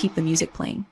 keep the music playing.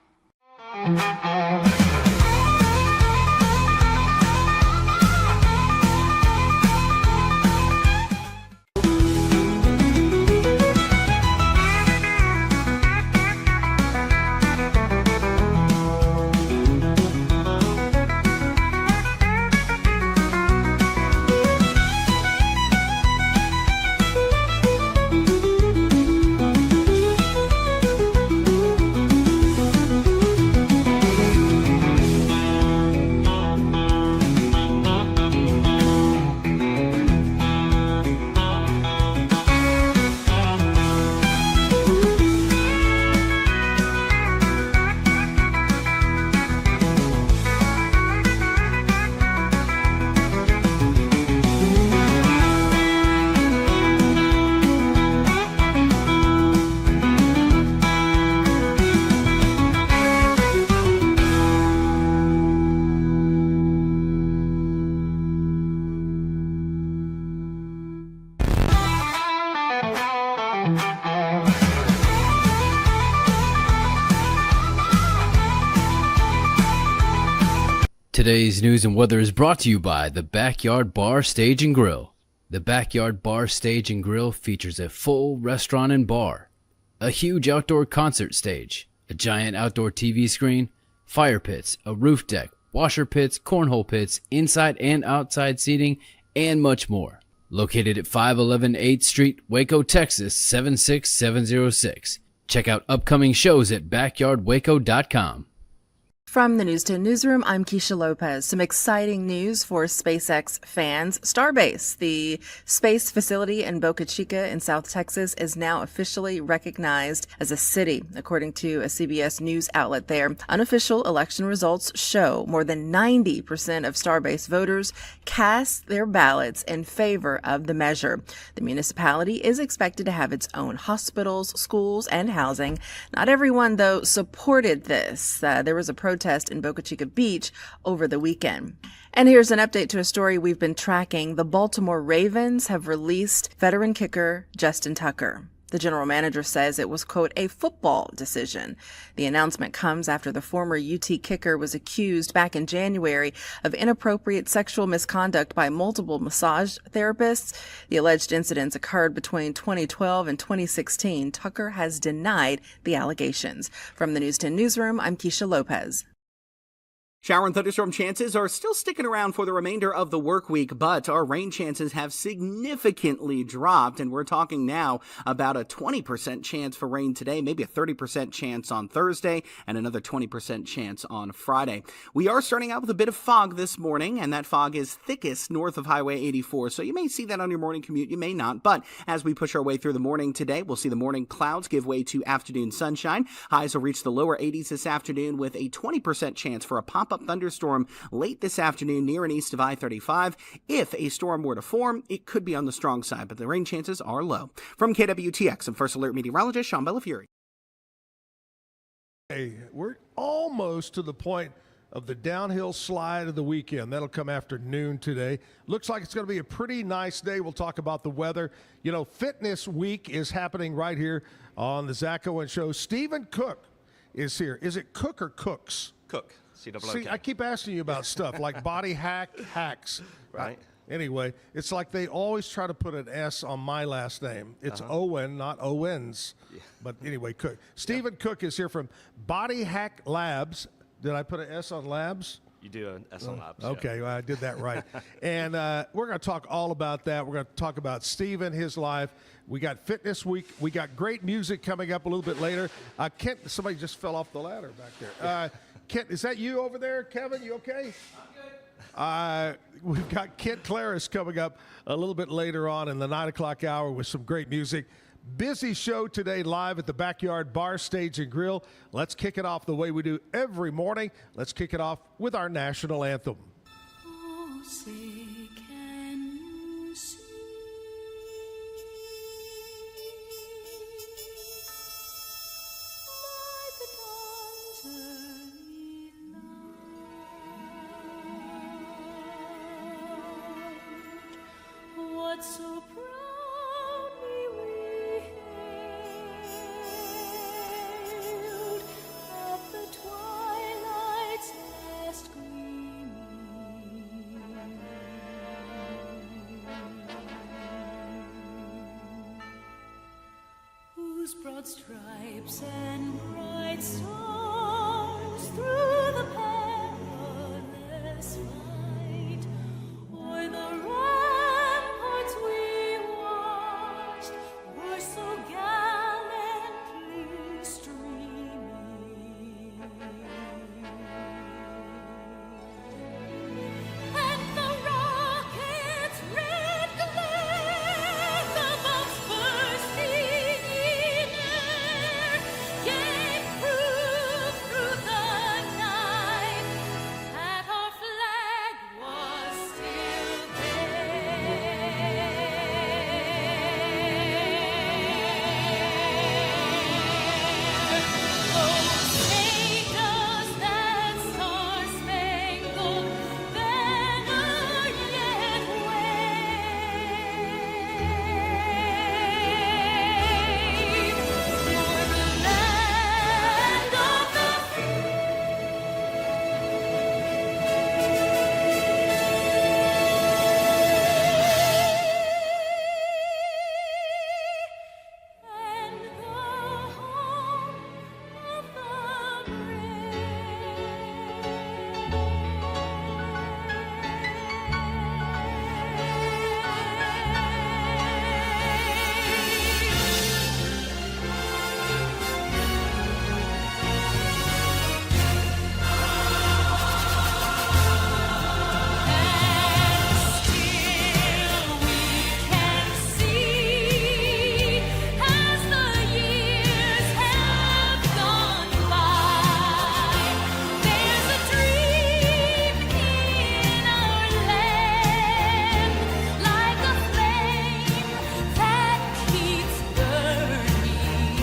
Today's news and weather is brought to you by the Backyard Bar, Stage and Grill. The Backyard Bar, Stage and Grill features a full restaurant and bar, a huge outdoor concert stage, a giant outdoor TV screen, fire pits, a roof deck, washer pits, cornhole pits, inside and outside seating, and much more. Located at 511 8th Street, Waco, Texas 76706. Check out upcoming shows at backyardwaco.com. From the News 10 Newsroom, I'm Keisha Lopez. Some exciting news for SpaceX fans. Starbase, the space facility in Boca Chica in South Texas, is now officially recognized as a city, according to a CBS News outlet there. Unofficial election results show more than 90% of Starbase voters cast their ballots in favor of the measure. The municipality is expected to have its own hospitals, schools, and housing. Not everyone, though, supported this. There was a protest in Boca Chica Beach over the weekend. And here's an update to a story we've been tracking. The Baltimore Ravens have released veteran kicker Justin Tucker. The general manager says it was, quote, a football decision. The announcement comes after the former UT kicker was accused back in January of inappropriate sexual misconduct by multiple massage therapists. The alleged incidents occurred between 2012 and 2016. Tucker has denied the allegations. From the News 10 Newsroom, I'm Keisha Lopez. Shower and thunderstorm chances are still sticking around for the remainder of the work week, but our rain chances have significantly dropped, and we're talking now about a 20% chance for rain today, maybe a 30% chance on Thursday, and another 20% chance on Friday. We are starting out with a bit of fog this morning, and that fog is thickest north of Highway 84, so you may see that on your morning commute, you may not, but as we push our way through the morning today, we'll see the morning clouds give way to afternoon sunshine. Highs will reach the lower 80s this afternoon with a 20% chance for a pop-up thunderstorm late this afternoon near and east of I-35. If a storm were to form, it could be on the strong side, but the rain chances are low. From KWTX, I'm First Alert meteorologist Sean Bellafury. Hey, we're almost to the point of the downhill slide of the weekend. That'll come after noon today. Looks like it's going to be a pretty nice day. We'll talk about the weather. You know, Fitness Week is happening right here on the Zack Owen Show. Stephen Cook is here. Is it Cook or Cooks? Cook. See, I keep asking you about stuff like body hacks. Right. Anyway, it's like they always try to put an S on my last name. It's Owen, not Owens. Yeah. But anyway, Cook. Stephen Cook is here from Body Hack Labs. Did I put an S on Labs? You do an S on Labs. Okay, yeah. well, I did that right. And we're going to talk all about that. We're going to talk about Stephen, his life. We got Fitness Week. We got great music coming up a little bit later. Kent, somebody just fell off the ladder back there. Kent, is that you over there? Kevin, you okay? I'm good. We've got Kent Klaras coming up a little bit later on in the 9 o'clock hour with some great music. Busy show today live at the Backyard Bar, Stage and Grill. Let's kick it off the way we do every morning. Let's kick it off with our national anthem. Oh, say, can you see by the dawn's early light what so proudly we hailed whose broad stripes and bright stars through the perilous fight, o'er the ramparts we watched, were so gallantly streaming. And the rocket's red glare, the bombs bursting in air, gave proof through the night that our flag was still there. Oh, say does that star-spangled banner yet wave o'er the land of the and the home of the Still we can see, as the years have gone by, there's a dream in our land, like a flame that keeps burning,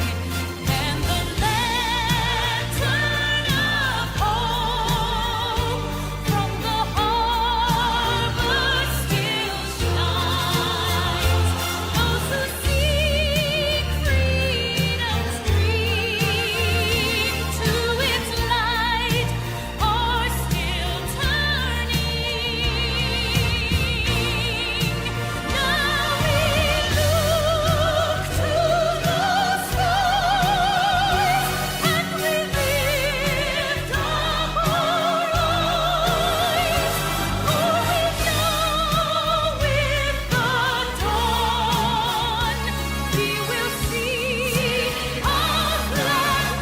and the lantern of hope from the harbor still shines. Those who seek freedom's dream to its light are still turning. Now we look to the skies and we lift up our eyes, for we know with the dawn we will see our flag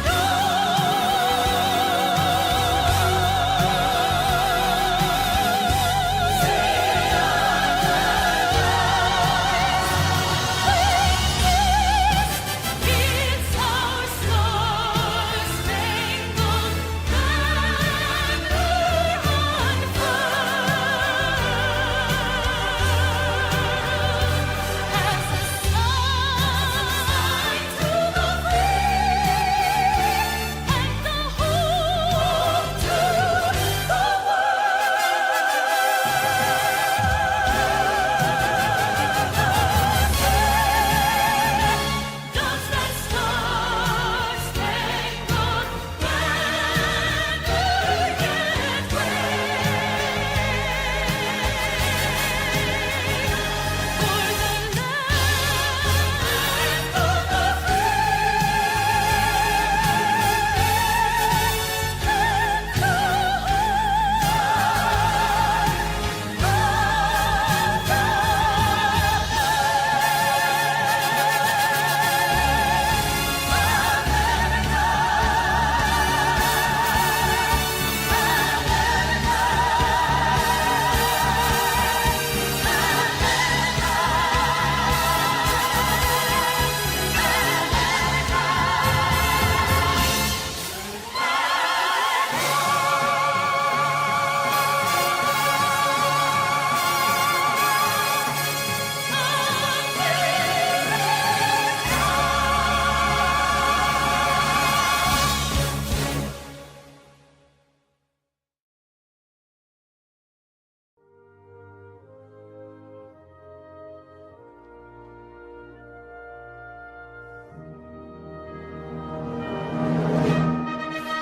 It's our star-spangled banner unfurled, as a sign to the free and the hope to the Does that star-spangled banner yet wave o'er the land of the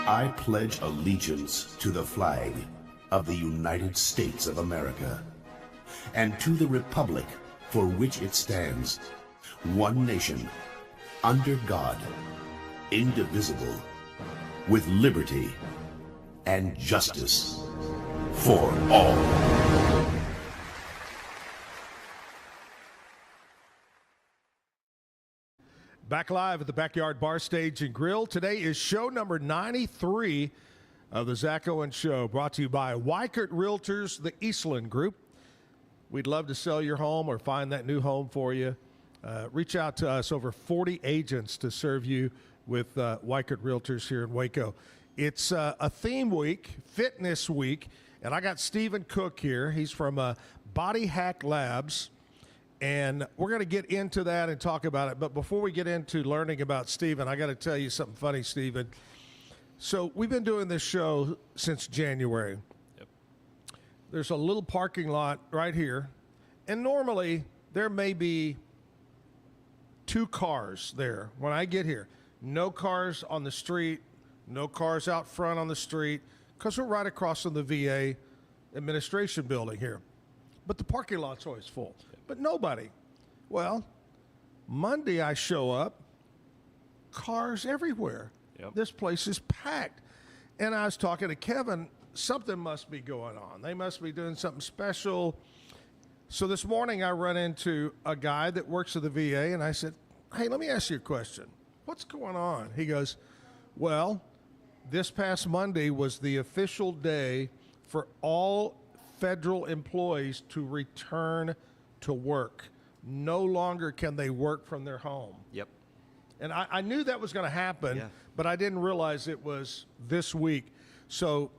I pledge allegiance to the flag of the United States of America and to the republic for which it stands, one nation, under God, indivisible, with liberty and justice for all. Back live at the Backyard Bar Stage and Grill. Today is show number 93 of the Zack Owen Show, brought to you by Weikert Realtors, the Eastland Group. We'd love to sell your home or find that new home for you. Reach out to us, over 40 agents to serve you with Weikert Realtors here in Waco. It's a theme week, fitness week, and I got Stephen Cook here. He's from Body Hack Labs. And we're going to get into that and talk about it. But before we get into learning about Stephen, I got to tell you something funny, Stephen. So we've been doing this show since January. Yep. There's a little parking lot right here. And normally there may be 2 cars there when I get here. No cars on the street, no cars out front on the street, because we're right across from the VA administration building here. But the parking lot's always full. But nobody. Well, Monday I show up, cars everywhere. Yep. This place is packed. And I was talking to Kevin, something must be going on. They must be doing something special. So this morning I run into a guy that works at the VA, and I said, hey, let me ask you a question. What's going on? He goes, well, this past Monday was the official day for all federal employees to return to work. No longer can they work from their home. Yep. And I knew that was going to happen, Yeah. but I didn't realize it was this week. So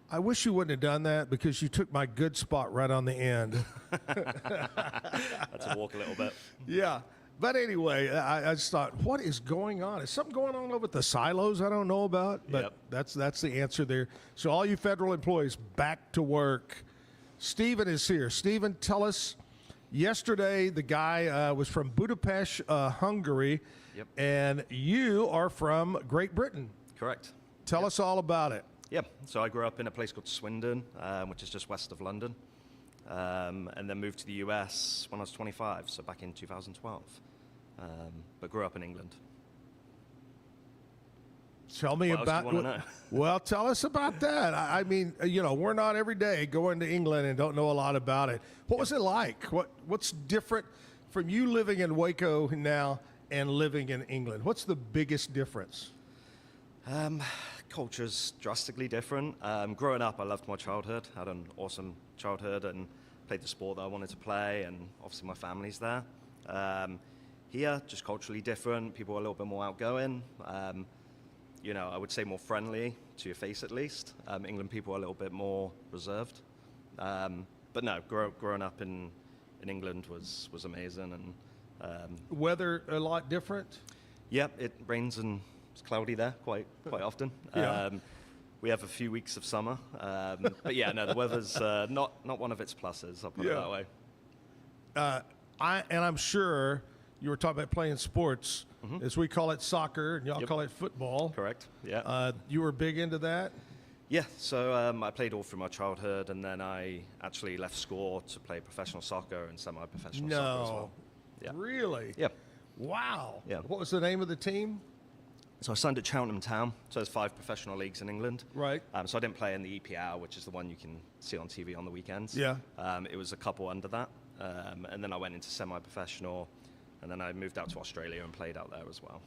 I wish you wouldn't have done that, because you took my good spot right on the end. Had to walk a little bit. Yeah. But anyway, I just thought, what is going on? Is something going on over at the silos I don't know about? But Yep. that's the answer there. So all you federal employees, back to work. Stephen is here. Stephen, tell us, yesterday the guy was from Budapest, Hungary, Yep. and you are from Great Britain. Correct. Tell us all about it. Yeah. So I grew up in a place called Swindon, which is just west of London, and then moved to the US when I was 25, so back in 2012. But grew up in England. Tell me What else do you about. wanna know? Well, tell us about that. I mean, we're not every day going to England and don't know a lot about it. What was it like? What's different from you living in Waco now and living in England? What's the biggest difference? Culture's drastically different. Growing up, I loved my childhood. Had an awesome childhood and played the sport that I wanted to play, and obviously my family's there. Here, just culturally different. People are a little bit more outgoing. I would say more friendly to your face, at least. England people are a little bit more reserved. But no, growing up in England was amazing. And Weather a lot different? yeah, it rains and it's cloudy there quite often. Yeah. We have a few weeks of summer. But yeah, no, the weather's not one of its pluses, I'll put it that way. I'm sure you were talking about playing sports, as we call it soccer, and y'all Yep. call it football. Correct, yeah. You were big into that? Yeah, so I played all through my childhood, and then I actually left school to play professional soccer and semi-professional soccer as well. Yeah. Really? Yeah. Wow. Yeah. What was the name of the team? So I signed at Cheltenham Town, so there's 5 professional leagues in England. Right. So I didn't play in the EPL, which is the one you can see on TV on the weekends. Yeah. It was a couple under that, and then I went into semi-professional, and then I moved out to Australia and played out there as well.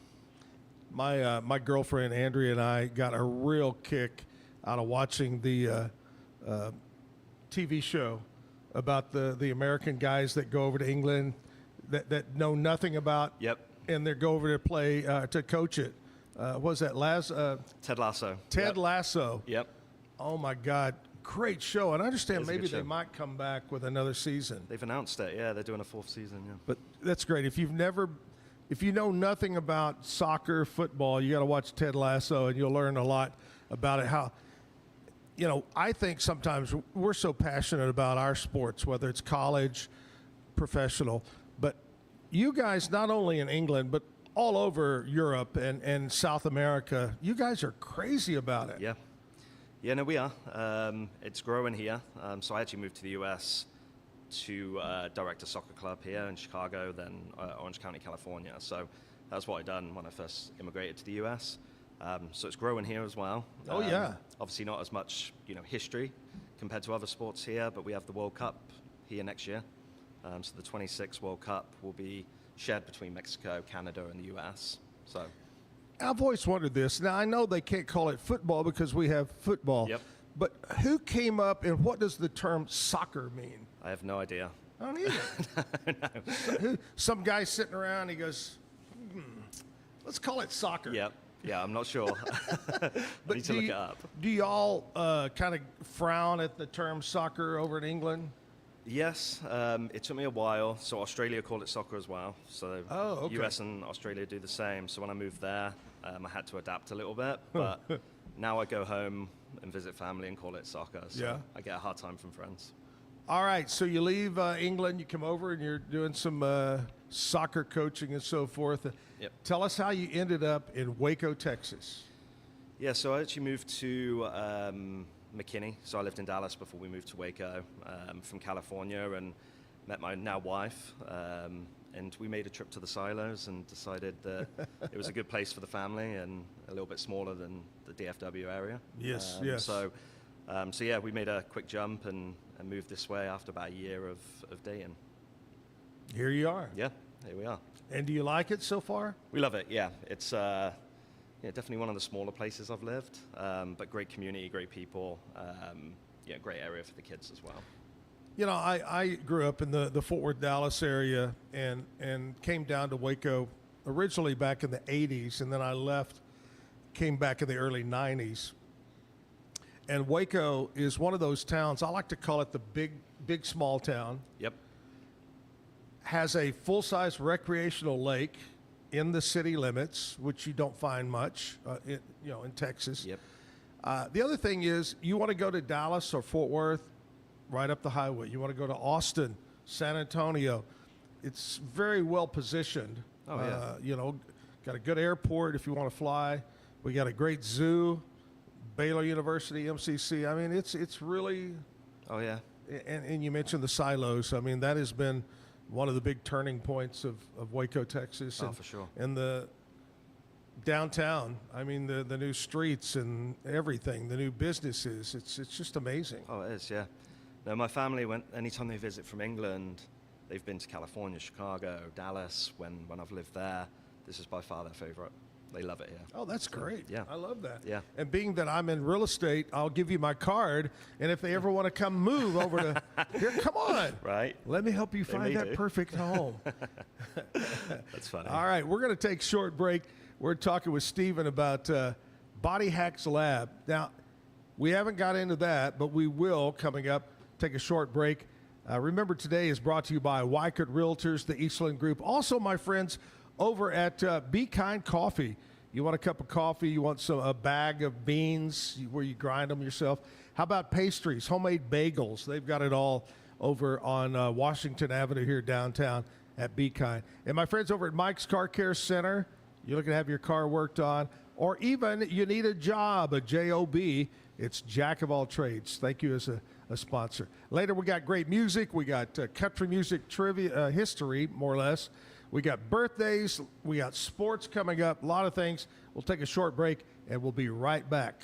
My girlfriend Andrea and I got a real kick out of watching the TV show about the American guys that go over to England that know nothing about. Yep. And they go over to play to coach it. What was that Ted Lasso. Ted Yep. Lasso? Yep. Oh my God, great show! And I understand It's a maybe good they show. might come back with another season. They've announced it. Yeah, they're doing a 4th season. Yeah. But that's great. If you know nothing about soccer, football, you got to watch Ted Lasso, and you'll learn a lot about it. How, I think sometimes we're so passionate about our sports, whether it's college, professional, but you guys, not only in England, but all over Europe and South America, you guys are crazy about it. Yeah. Yeah, no, we are. It's growing here. So I actually moved to the US to direct a soccer club here in Chicago, then Orange County, California. So That's what I done when I first immigrated to the US. So it's growing here as well. Oh, yeah. Obviously not as much, history compared to other sports here, but we have the World Cup here next year. So the 26th World Cup will be shared between Mexico, Canada, and the US. So I've always wondered this. Now, I know they can't call it football because we have football. Yep. But who came up and what does the term soccer mean? I have no idea. I don't either. Some guy sitting around, he goes, let's call it soccer. Yep. Yeah, I'm not sure. I need to look it up. Do y'all kind of frown at the term soccer over in England? Yes, it took me a while. So Australia call it soccer as well. So okay. US and Australia do the same. So when I moved there, I had to adapt a little bit. But now I go home and visit family and call it soccer. So Yeah. I get a hard time from friends. All right, so you leave England, you come over, and you're doing some soccer coaching and so forth. Yep. Tell us how you ended up in Waco, Texas. Yeah, so I actually moved to McKinney. So I lived in Dallas before we moved to Waco from California and met my now wife. And we made a trip to the silos and decided that it was a good place for the family and a little bit smaller than the DFW area. Yes. So yeah, we made a quick jump and moved this way after about a year of dating. Here you are. Yeah, here we are. And do you like it so far? We love it, yeah. It's definitely one of the smaller places I've lived, but great community, great people, great area for the kids as well. You know, I grew up in the Fort Worth, Dallas area and came down to Waco originally back in the 80s, and then I left, came back in the early 90s. And Waco is one of those towns, I like to call it the big small town. Yep. Has a full-size recreational lake in the city limits, which you don't find much, in Texas. Yep. The other thing is, you want to go to Dallas or Fort Worth, right up the highway. You want to go to Austin, San Antonio. It's very well positioned. Oh, yeah. Got a good airport if you want to fly. We got a great zoo, Baylor University, MCC. I mean, it's really. Oh, yeah. And you mentioned the silos. I mean, that has been one of the big turning points of Waco, Texas. Oh, for sure. And the downtown, I mean, the new streets and everything, the new businesses, it's just amazing. Oh, it is, yeah. No, my family, anytime they visit from England, they've been to California, Chicago, Dallas. When I've lived there, this is by far their favorite. They love it here. Oh, that's great. Yeah. I love that. Yeah. And being that I'm in real estate, I'll give you my card. And if they ever want to come move over to here, come on. Right. Let me help you find that perfect home. That's funny. All right. We're going to take a short break. We're talking with Steven about Body Hacks Lab. Now, we haven't got into that, but we will coming up. Take a short break. Remember, today is brought to you by Wycott Realtors, the Eastland Group. Also, my friends over at Be Kind Coffee. You want a cup of coffee? You want a bag of beans where you grind them yourself? How about pastries, homemade bagels? They've got it all over on Washington Avenue here downtown at Be Kind. And my friends over at Mike's Car Care Center, you're looking to have your car worked on, or even you need a job, a job. It's Jack of all trades. Thank you as a sponsor. Later, we got great music. We got country music trivia, history, more or less. We got birthdays. We got sports coming up. A lot of things. We'll take a short break, and we'll be right back.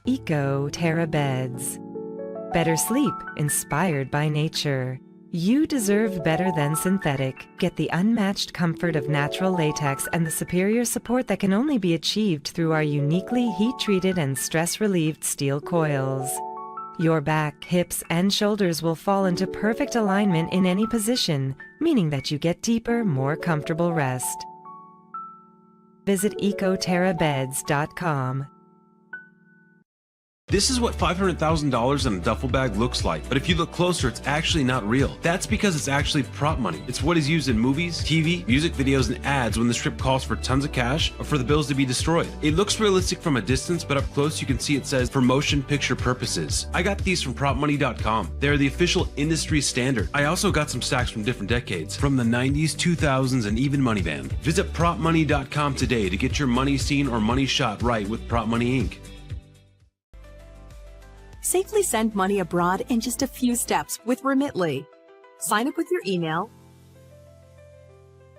Eco Terra Beds. Better sleep inspired by nature. You deserve better than synthetic. Get the unmatched comfort of natural latex and the superior support that can only be achieved through our uniquely heat-treated and stress-relieved steel coils. Your back, hips, and shoulders will fall into perfect alignment in any position, meaning that you get deeper, more comfortable rest. Visit ecoterrabeds.com. This is what $500,000 in a duffel bag looks like, but if you look closer, it's actually not real. That's because it's actually prop money. It's what is used in movies, TV, music videos, and ads when the script calls for tons of cash or for the bills to be destroyed. It looks realistic from a distance, but up close you can see it says for motion picture purposes. I got these from propmoney.com. They're the official industry standard. I also got some stacks from different decades, from the 90s, 2000s, and even Money Band. Visit propmoney.com today to get your money seen or money shot right with Prop Money Inc. Safely send money abroad in just a few steps with Remitly. Sign up with your email,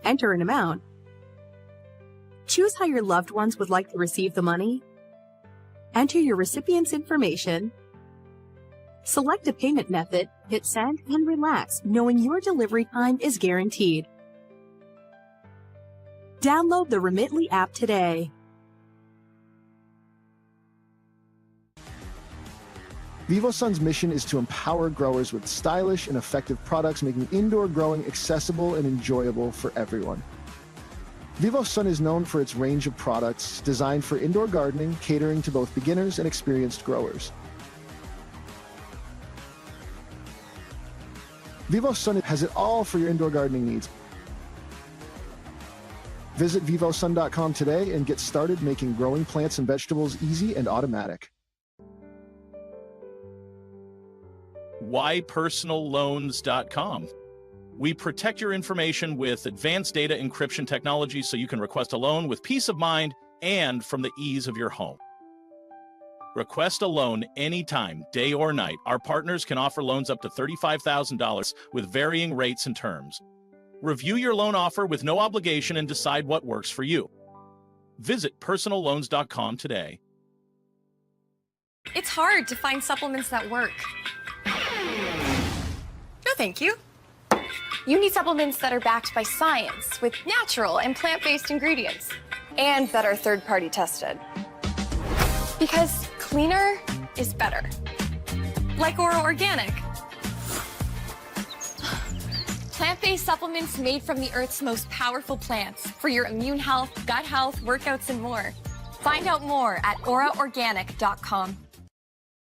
enter an amount, choose how your loved ones would like to receive the money, enter your recipient's information, select a payment method, hit send, and relax, knowing your delivery time is guaranteed. Download the Remitly app today. VivoSun's mission is to empower growers with stylish and effective products, making indoor growing accessible and enjoyable for everyone. VivoSun is known for its range of products designed for indoor gardening, catering to both beginners and experienced growers. VivoSun has it all for your indoor gardening needs. Visit vivosun.com today and get started making growing plants and vegetables easy and automatic. whypersonalloans.com. We protect your information with advanced data encryption technology so you can request a loan with peace of mind and from the ease of your home. Request a loan anytime, day or night. Our partners can offer loans up to $35,000 with varying rates and terms. Review your loan offer with no obligation and decide what works for you. Visit personalloans.com today. It's hard to find supplements that work. No, thank you. You need supplements that are backed by science with natural and plant-based ingredients and that are third-party tested. Because cleaner is better. Like Ora Organic. Plant-based supplements made from the Earth's most powerful plants for your immune health, gut health, workouts, and more. Find out more at oraorganic.com.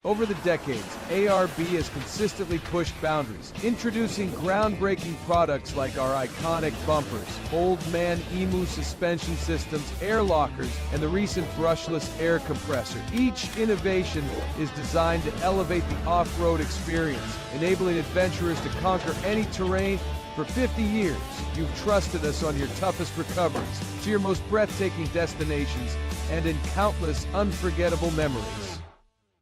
Over the decades, ARB has consistently pushed boundaries, introducing groundbreaking products like our iconic bumpers, Old Man Emu suspension systems, air lockers, and the recent brushless air compressor. Each innovation is designed to elevate the off-road experience, enabling adventurers to conquer any terrain. For 50 years, you've trusted us on your toughest recoveries, to your most breathtaking destinations, and in countless unforgettable memories.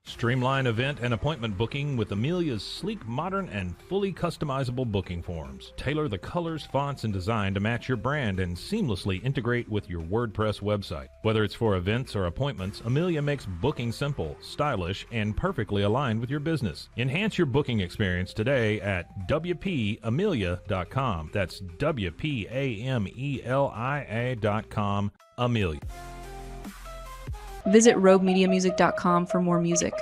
Streamline event and appointment booking with Amelia's sleek, modern, and fully customizable booking forms. Tailor the colors, fonts, and design to match your brand and seamlessly integrate with your WordPress website. Whether it's for events or appointments, Amelia makes booking simple, stylish, and perfectly aligned with your business. Enhance your booking experience today at WPAmelia.com. That's WPAMELIA.com. Amelia. Visit roguemediamusic.com for more music.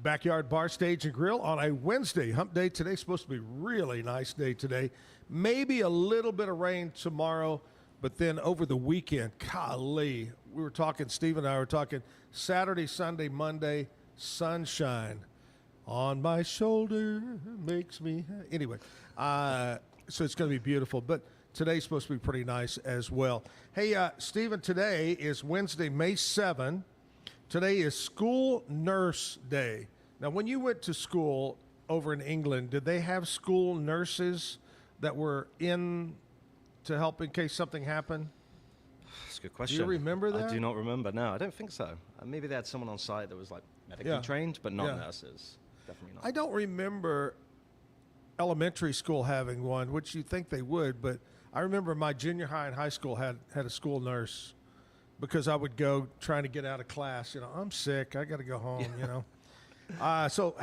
Backyard Bar, Stage, and Grill on a Wednesday, hump day. Today's supposed to be a really nice day today. Maybe a little bit of rain tomorrow, but then over the weekend, golly, we were talking, Steve and I were talking, Saturday, Sunday, Monday, sunshine. On my shoulder makes me... Anyway, so it's going to be beautiful. But today's supposed to be pretty nice as well. Hey, Stephen, today is Wednesday, May 7. Today is School Nurse Day. Now, when you went to school over in England, did they have school nurses that were in to help in case something happened? That's a good question. Do you remember that? I do not remember, no. I don't think so. Maybe they had someone on site that was like medically trained, but not nurses. Definitely not. I don't remember elementary school having one, which you'd think they would, but I remember my junior high and high school had a school nurse because I would go trying to get out of class. You know, I'm sick. I got to go home, you know. So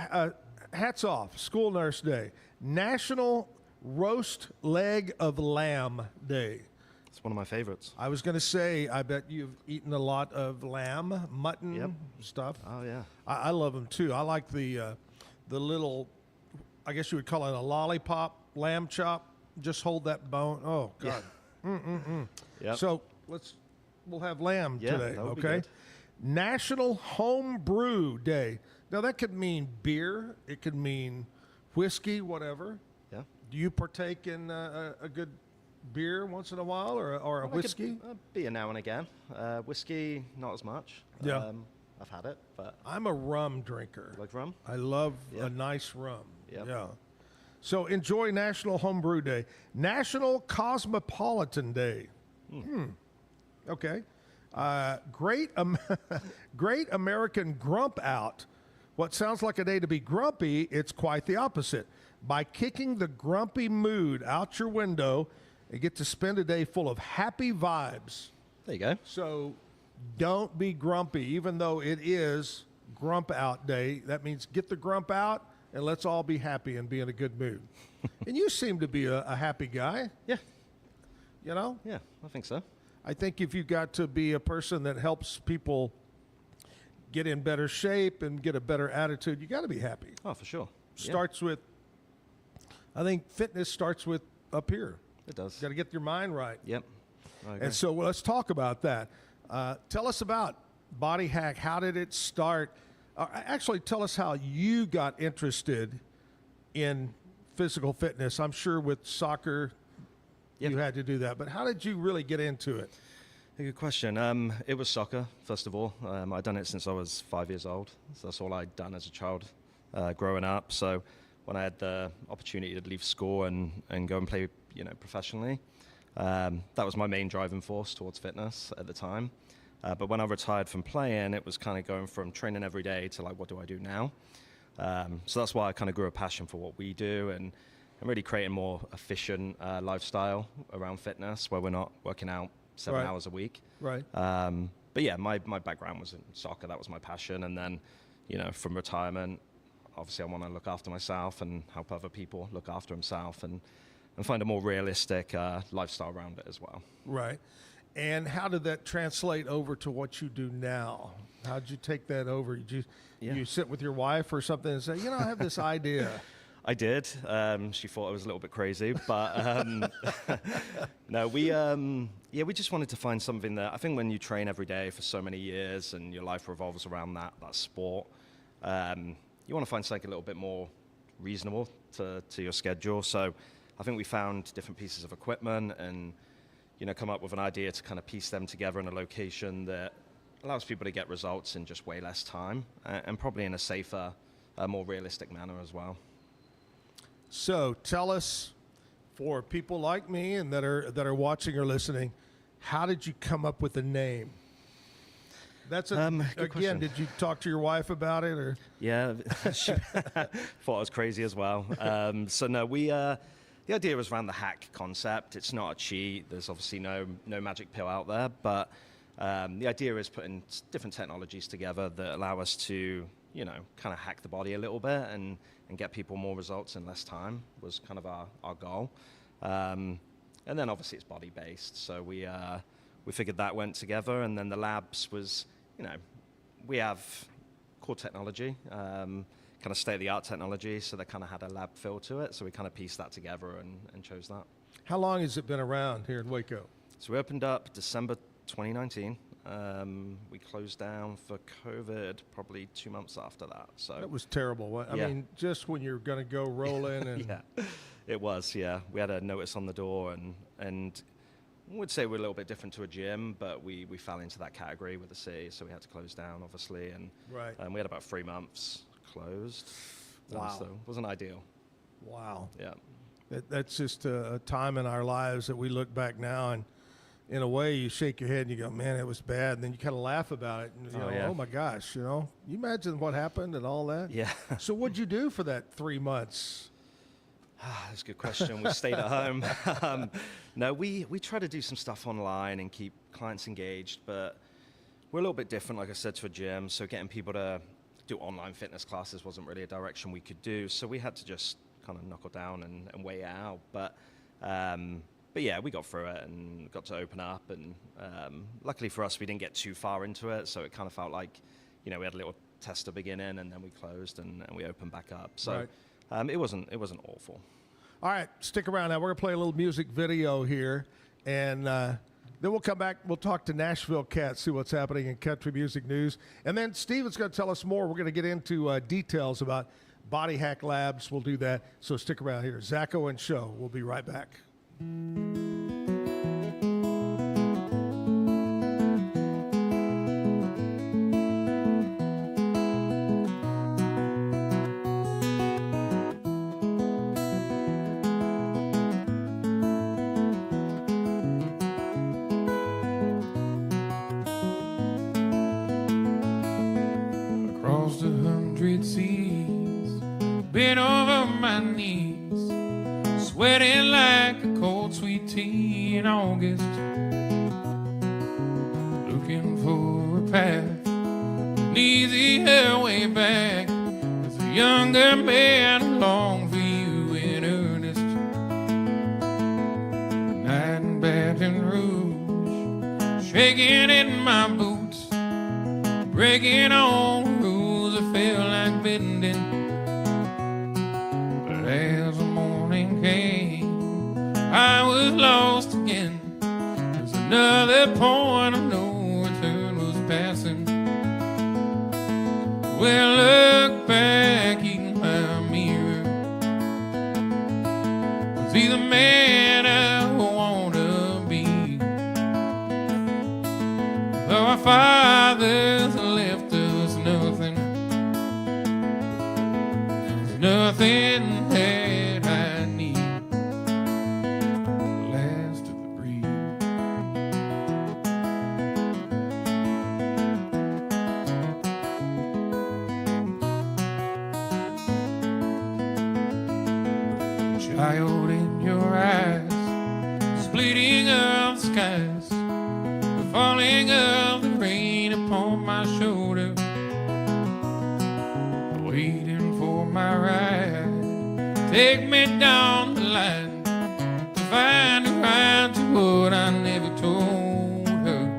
hats off. School Nurse Day. National Roast Leg of Lamb Day. It's one of my favorites. I was going to say, I bet you've eaten a lot of lamb, mutton stuff. Oh, yeah. I love them, too. I like the little, I guess you would call it a lollipop lamb chop. Just hold that bone. Oh, God. Yeah. Yep. So we'll have lamb today, okay? National Home Brew Day. Now, that could mean beer. It could mean whiskey, whatever. Yeah. Do you partake in a good beer once in a while or a whiskey? Beer now and again. Whiskey, not as much. Yeah. I've had it, but... I'm a rum drinker. Like rum? I love a nice rum. Yep. Yeah. So enjoy National Homebrew Day. National Cosmopolitan Day. Okay. Great American Grump Out. What sounds like a day to be grumpy, it's quite the opposite. By kicking the grumpy mood out your window, you get to spend a day full of happy vibes. There you go. So don't be grumpy, even though it is Grump Out Day. That means get the grump out and let's all be happy and be in a good mood. And you seem to be a happy guy. Yeah. You know? Yeah, I think so. I think if you got to be a person that helps people get in better shape and get a better attitude, you got to be happy. Oh, for sure. Starts with, I think fitness starts with up here. It does. You got to get your mind right. Yep. I agree. And so let's talk about that. Tell us about Body Hack. How did it start? Actually, tell us how you got interested in physical fitness. I'm sure with soccer, you had to do that. But how did you really get into it? A good question. It was soccer, first of all. I'd done it since I was 5 years old. So that's all I'd done as a child growing up. So when I had the opportunity to leave school and go and play, professionally, that was my main driving force towards fitness at the time. But when I retired from playing, it was kind of going from training every day to like, what do I do now? So that's why I kind of grew a passion for what we do and really creating more efficient lifestyle around fitness where we're not working out 7 hours a week. Right. But yeah, my background was in soccer. That was my passion. And then, from retirement, obviously I want to look after myself and help other people look after themselves and find a more realistic lifestyle around it as well. Right. And how did that translate over to what you do now? How did you take that over? Did you sit with your wife or something and say, I have this idea? I did. She thought I was a little bit crazy, but no, we just wanted to find something that I think when you train every day for so many years and your life revolves around that sport, you want to find something a little bit more reasonable to your schedule. So I think we found different pieces of equipment and come up with an idea to kind of piece them together in a location that allows people to get results in just way less time and probably in a safer, more realistic manner as well. So tell us, for people like me and that are watching or listening, how did you come up with the name? That's again. Question. Did you talk to your wife about it, or? Yeah, she thought I was crazy as well. So no, the idea was around the hack concept. It's not a cheat. There's obviously no magic pill out there, but the idea is putting different technologies together that allow us to kind of hack the body a little bit and get people more results in less time was kind of our goal. And then obviously it's body based. So we figured that went together. And then the labs was, we have core technology, kind of state-of-the-art technology. So they kind of had a lab feel to it. So we kind of pieced that together and chose that. How long has it been around here in Waco? So we opened up December 2019. We closed down for COVID probably 2 months after that. So that was terrible. I mean, just when you're going to go roll in and yeah, it was. Yeah, we had a notice on the door, and I would say we're a little bit different to a gym, but we fell into that category with the city, so we had to close down, obviously, and we had about 3 months closed. Wow, so it wasn't ideal. Wow. Yeah, that's just a time in our lives that we look back now and. In a way, you shake your head and you go, man, it was bad. And then you kind of laugh about it. And, oh, my gosh, you imagine what happened and all that? Yeah. So what'd you do for that 3 months? That's a good question. We stayed at home. No, we try to do some stuff online and keep clients engaged, but we're a little bit different, like I said, to a gym. So getting people to do online fitness classes wasn't really a direction we could do. So we had to just kind of knuckle down and weigh it out. But yeah, we got through it and got to open up. And luckily for us, we didn't get too far into it. So it kind of felt like, we had a little test to begin in and then we closed and we opened back up. So it wasn't awful. All right, stick around now. We're going to play a little music video here. And then we'll come back. We'll talk to Nashville Cats, see what's happening in country music news. And then Steven's going to tell us more. We're going to get into details about Body Hack Labs. We'll do that. So stick around here. Zack Owen Show. We'll be right back. it sees. Bent over my knees, sweating like a cold sweet tea in August. Looking for a path, an easy way back. As a younger man, I long for you in earnest. Night in Baton Rouge, shaking in my boots, breaking all the rules. I feel like bending. But as the morning came, I was lost again. There's another point of no return was passing. Well, look back in my mirror, see the man I wanna be. Though our fathers left us nothing, there's nothing that I need. The last of the breed. Child in your eyes, splitting of the skies, the falling of the rain upon my shoulder, waiting for my ride. Take me down the line to find a right to what I never told her.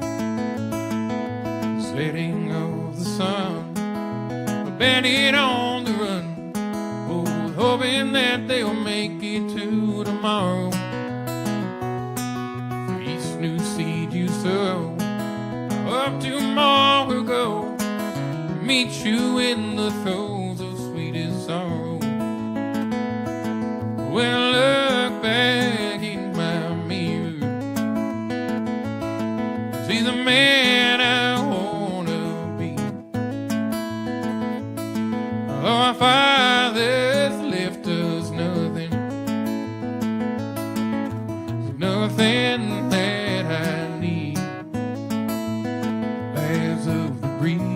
The setting of the sun, a bandit on the run, oh, hoping that they'll make it to tomorrow. For each new seed you sow, up tomorrow go, meet you in the throes of sweetest sorrow. Well, look back in my mirror, see the man I wanna be. Oh, our fathers left us nothing, nothing that I need. Last of the breed.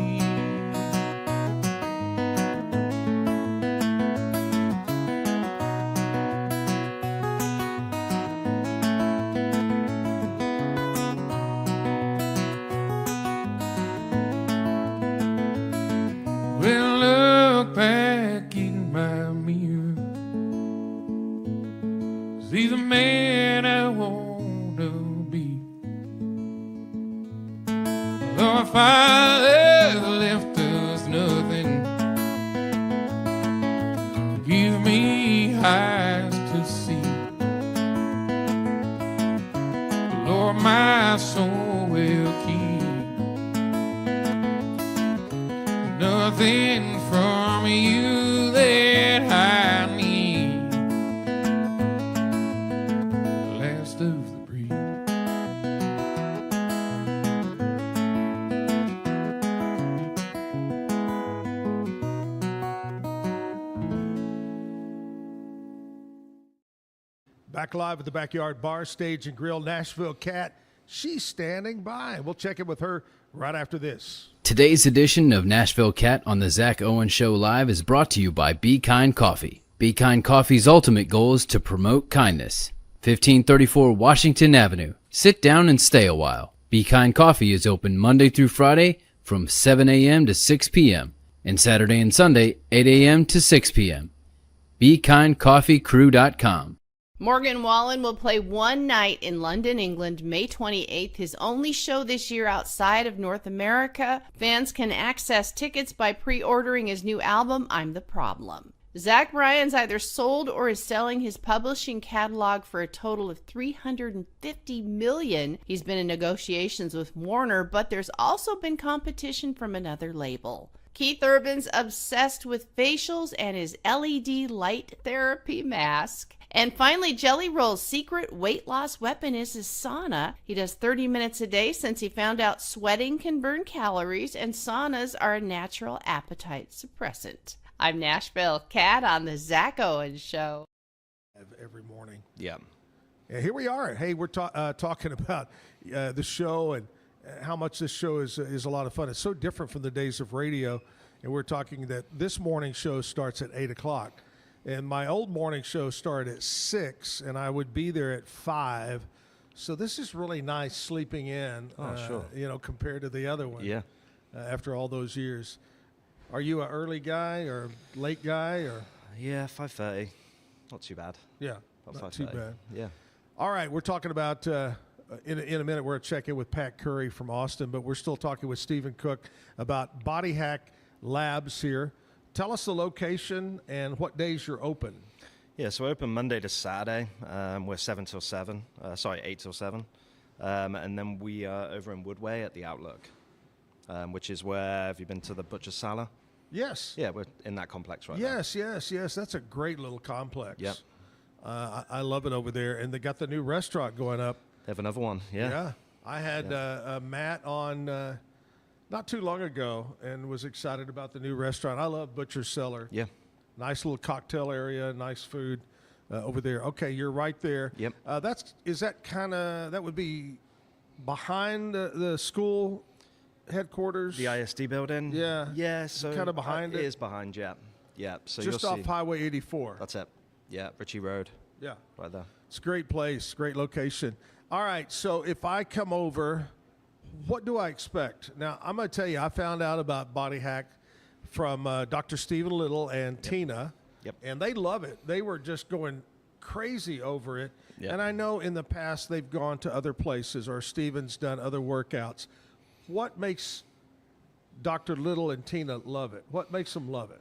Well, look back in my mirror, see the man I wanna be. Though our fathers left us nothing, give me eyes to see. Lord, my soul will keep nothing from you that I need. The last of the breed. Back live at the Backyard Bar, Stage and Grill. Nashville Cat, she's standing by. We'll check in with her right after this. Today's edition of Nashville Cat on the Zack Owen Show Live is brought to you by Be Kind Coffee. Be Kind Coffee's ultimate goal is to promote kindness. 1534 Washington Avenue. Sit down and stay a while. Be Kind Coffee is open Monday through Friday from 7 a.m. to 6 p.m. and Saturday and Sunday 8 a.m. to 6 p.m. BeKindCoffeeCrew.com. Morgan Wallen will play one night in London, England, May 28th, his only show this year outside of North America. Fans can access tickets by pre-ordering his new album, I'm the Problem. Zach Bryan's either sold or is selling his publishing catalog for a total of $350 million. He's been in negotiations with Warner, but there's also been competition from another label. Keith Urban's obsessed with facials and his LED light therapy mask. And finally, Jelly Roll's secret weight loss weapon is his sauna. He does 30 minutes a day since he found out sweating can burn calories and saunas are a natural appetite suppressant. I'm Nashville Cat on the Zack Owen Show. Every morning. Yeah. And here we are. Hey, we're talking about the show and how much this show is a lot of fun. It's so different from the days of radio. and we're talking that this morning show starts at 8 o'clock. And my old morning show started at 6, and I would be there at 5. So this is really nice sleeping in, Sure. compared to the other one. Yeah. After all those years. Are you an early guy or late guy? Or Yeah, 5:30. Not too bad. Yeah, About not too 5:30. bad. Yeah. All right, we're talking about, in a minute, we're going to check in with Pat Curry from Austin, but we're still talking with Stephen Cook about Body Hack Labs here. Tell us the location and what days you're open. Yeah, so we're open Monday to Saturday. We're 8 till 7. And then we are over in Woodway at the Outlook, which is where, have you been to the Butcher's Sala? Yes. Yeah, we're in that complex right now. Yes. That's a great little complex. Yep. I love it over there. And they got the new restaurant going up. They have another one, yeah. Yeah. I had Matt on not too long ago and was excited about the new restaurant. I love Butcher's Cellar. Yeah. Nice little cocktail area, nice food over there. Okay, you're right there. Yep. That would be behind the school headquarters? The ISD building? Yeah. Yeah, so kind of behind it? It is behind, yeah. Yeah, so just you'll off see. Highway 84. That's it. Yeah, Ritchie Road. Yeah. Right there. It's a great place, great location. All right, so if I come over, what do I expect? Now, I'm going to tell you, I found out about Body Hack from Dr. Stephen Little and Tina, and they love it. They were just going crazy over it. Yep. And I know in the past they've gone to other places or Stephen's done other workouts. What makes Dr. Little and Tina love it? What makes them love it?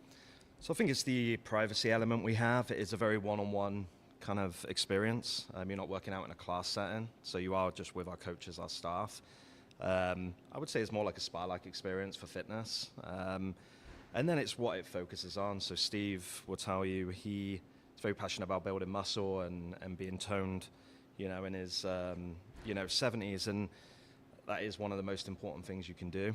So I think it's the privacy element we have. It is a very one-on-one kind of experience. You're not working out in a class setting, so you are just with our coaches, our staff. I would say it's more like a spa-like experience for fitness. And then it's what it focuses on. So Steve will tell you he's very passionate about building muscle and being toned, in his 70s, and that is one of the most important things you can do.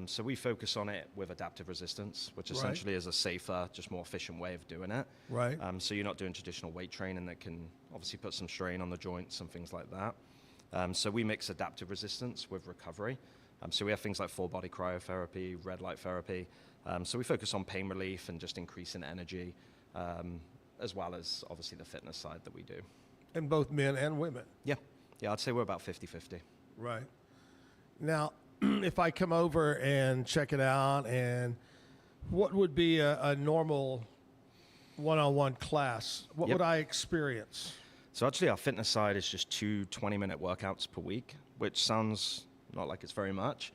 So we focus on it with adaptive resistance, which essentially is a safer, just more efficient way of doing it. Right. So you're not doing traditional weight training that can obviously put some strain on the joints and things like that. So we mix adaptive resistance with recovery. So we have things like full body cryotherapy, red light therapy. So we focus on pain relief and just increasing energy, as well as obviously the fitness side that we do. And both men and women. Yeah, I'd say we're about 50-50. Right. Now, if I come over and check it out, and what would be a normal one-on-one class? What would I experience? So actually our fitness side is just 2 20-minute workouts per week, which sounds not like it's very much,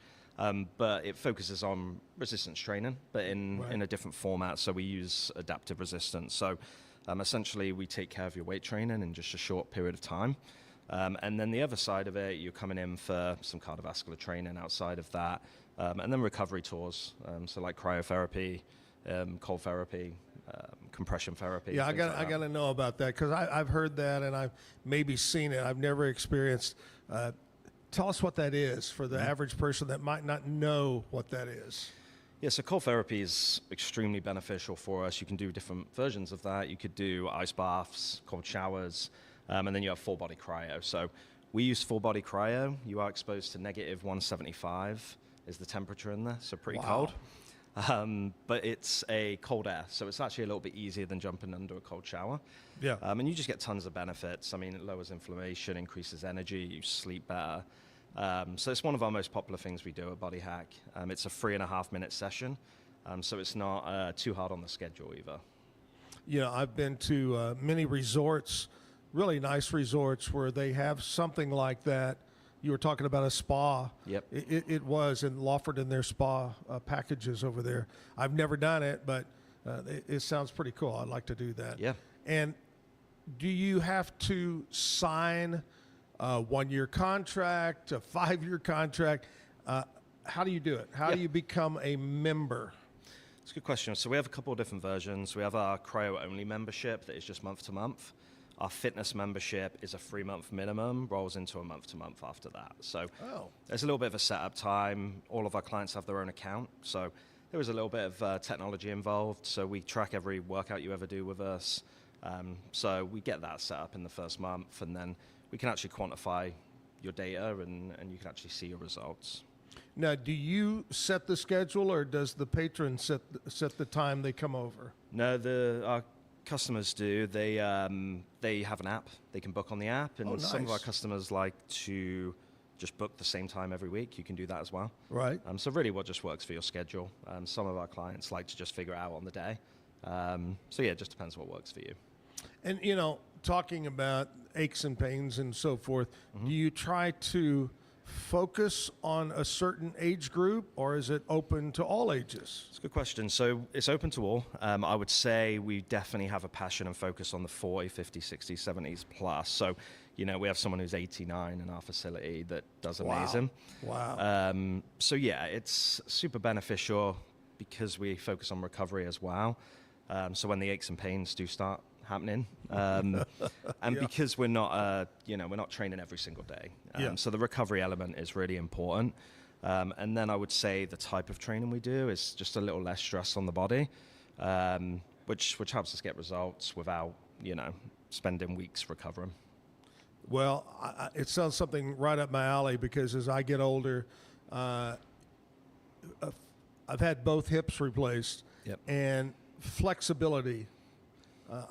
but it focuses on resistance training, but in a different format. So we use adaptive resistance. So essentially we take care of your weight training in just a short period of time. And then the other side of it, you're coming in for some cardiovascular training outside of that, and then recovery tours, so like cryotherapy, cold therapy, compression therapy. Yeah, I got to know about that because I've heard that and I've maybe seen it. I've never experienced. Tell us what that is for the average person that might not know what that is. Yeah, so cold therapy is extremely beneficial for us. You can do different versions of that. You could do ice baths, cold showers. And then you have full body cryo. So we use full body cryo. You are exposed to negative 175 is the temperature in there, so pretty cold. But it's a cold air, so it's actually a little bit easier than jumping under a cold shower. Yeah. And you just get tons of benefits. I mean, it lowers inflammation, increases energy, you sleep better. So it's one of our most popular things we do at Body Hack. It's a 3.5-minute session, so it's not too hard on the schedule either. I've been to many resorts, really nice resorts where they have something like that. You were talking about a spa. Yep. It was in Lawford in their spa packages over there. I've never done it, but it sounds pretty cool. I'd like to do that. Yeah. And do you have to sign a 1-year contract, a 5-year contract? How do you do it? How do you become a member? It's a good question. So we have a couple of different versions. We have our cryo-only membership that is just month to month. Our fitness membership is a 3-month minimum, rolls into a month-to-month after that. So there's a little bit of a setup time. All of our clients have their own account. So there is a little bit of technology involved. So we track every workout you ever do with us. So we get that set up in the first month, and then we can actually quantify your data, and you can actually see your results. Now, do you set the schedule, or does the patron set the time they come over? No, our customers do. They have an app. They can book on the app, and some of our customers like to just book the same time every week. You can do that as well. Right. So really what just works for your schedule. Some of our clients like to just figure it out on the day. So yeah, it just depends what works for you. And, talking about aches and pains and so forth, do you try to focus on a certain age group, or is it open to all ages? It's a good question. So it's open to all. I would say we definitely have a passion and focus on the 40, 50, 60, 70s plus. So, we have someone who's 89 in our facility that does amazing. Wow. So yeah, it's super beneficial because we focus on recovery as well. So when the aches and pains do start happening, and because we're not, we're not training every single day. So the recovery element is really important. And then I would say the type of training we do is just a little less stress on the body, which helps us get results without, spending weeks recovering. Well, it sounds something right up my alley, because as I get older, I've had both hips replaced, and flexibility.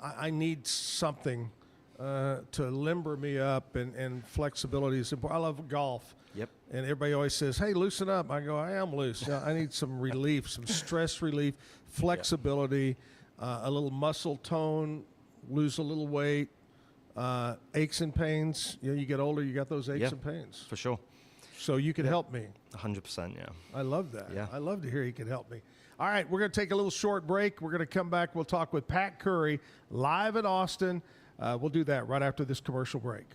I need something to limber me up, and flexibility is important. I love golf. Yep. And everybody always says, "Hey, loosen up." I go, "I am loose." I need some relief, some stress relief, flexibility, a little muscle tone, lose a little weight. Aches and pains. You get older, you got those aches and pains. For sure. So you can help me. 100%, yeah. I love that. Yeah. I love to hear you can help me. All right, we're going to take a little short break. We're going to come back. We'll talk with Pat Curry live in Austin. We'll do that right after this commercial break.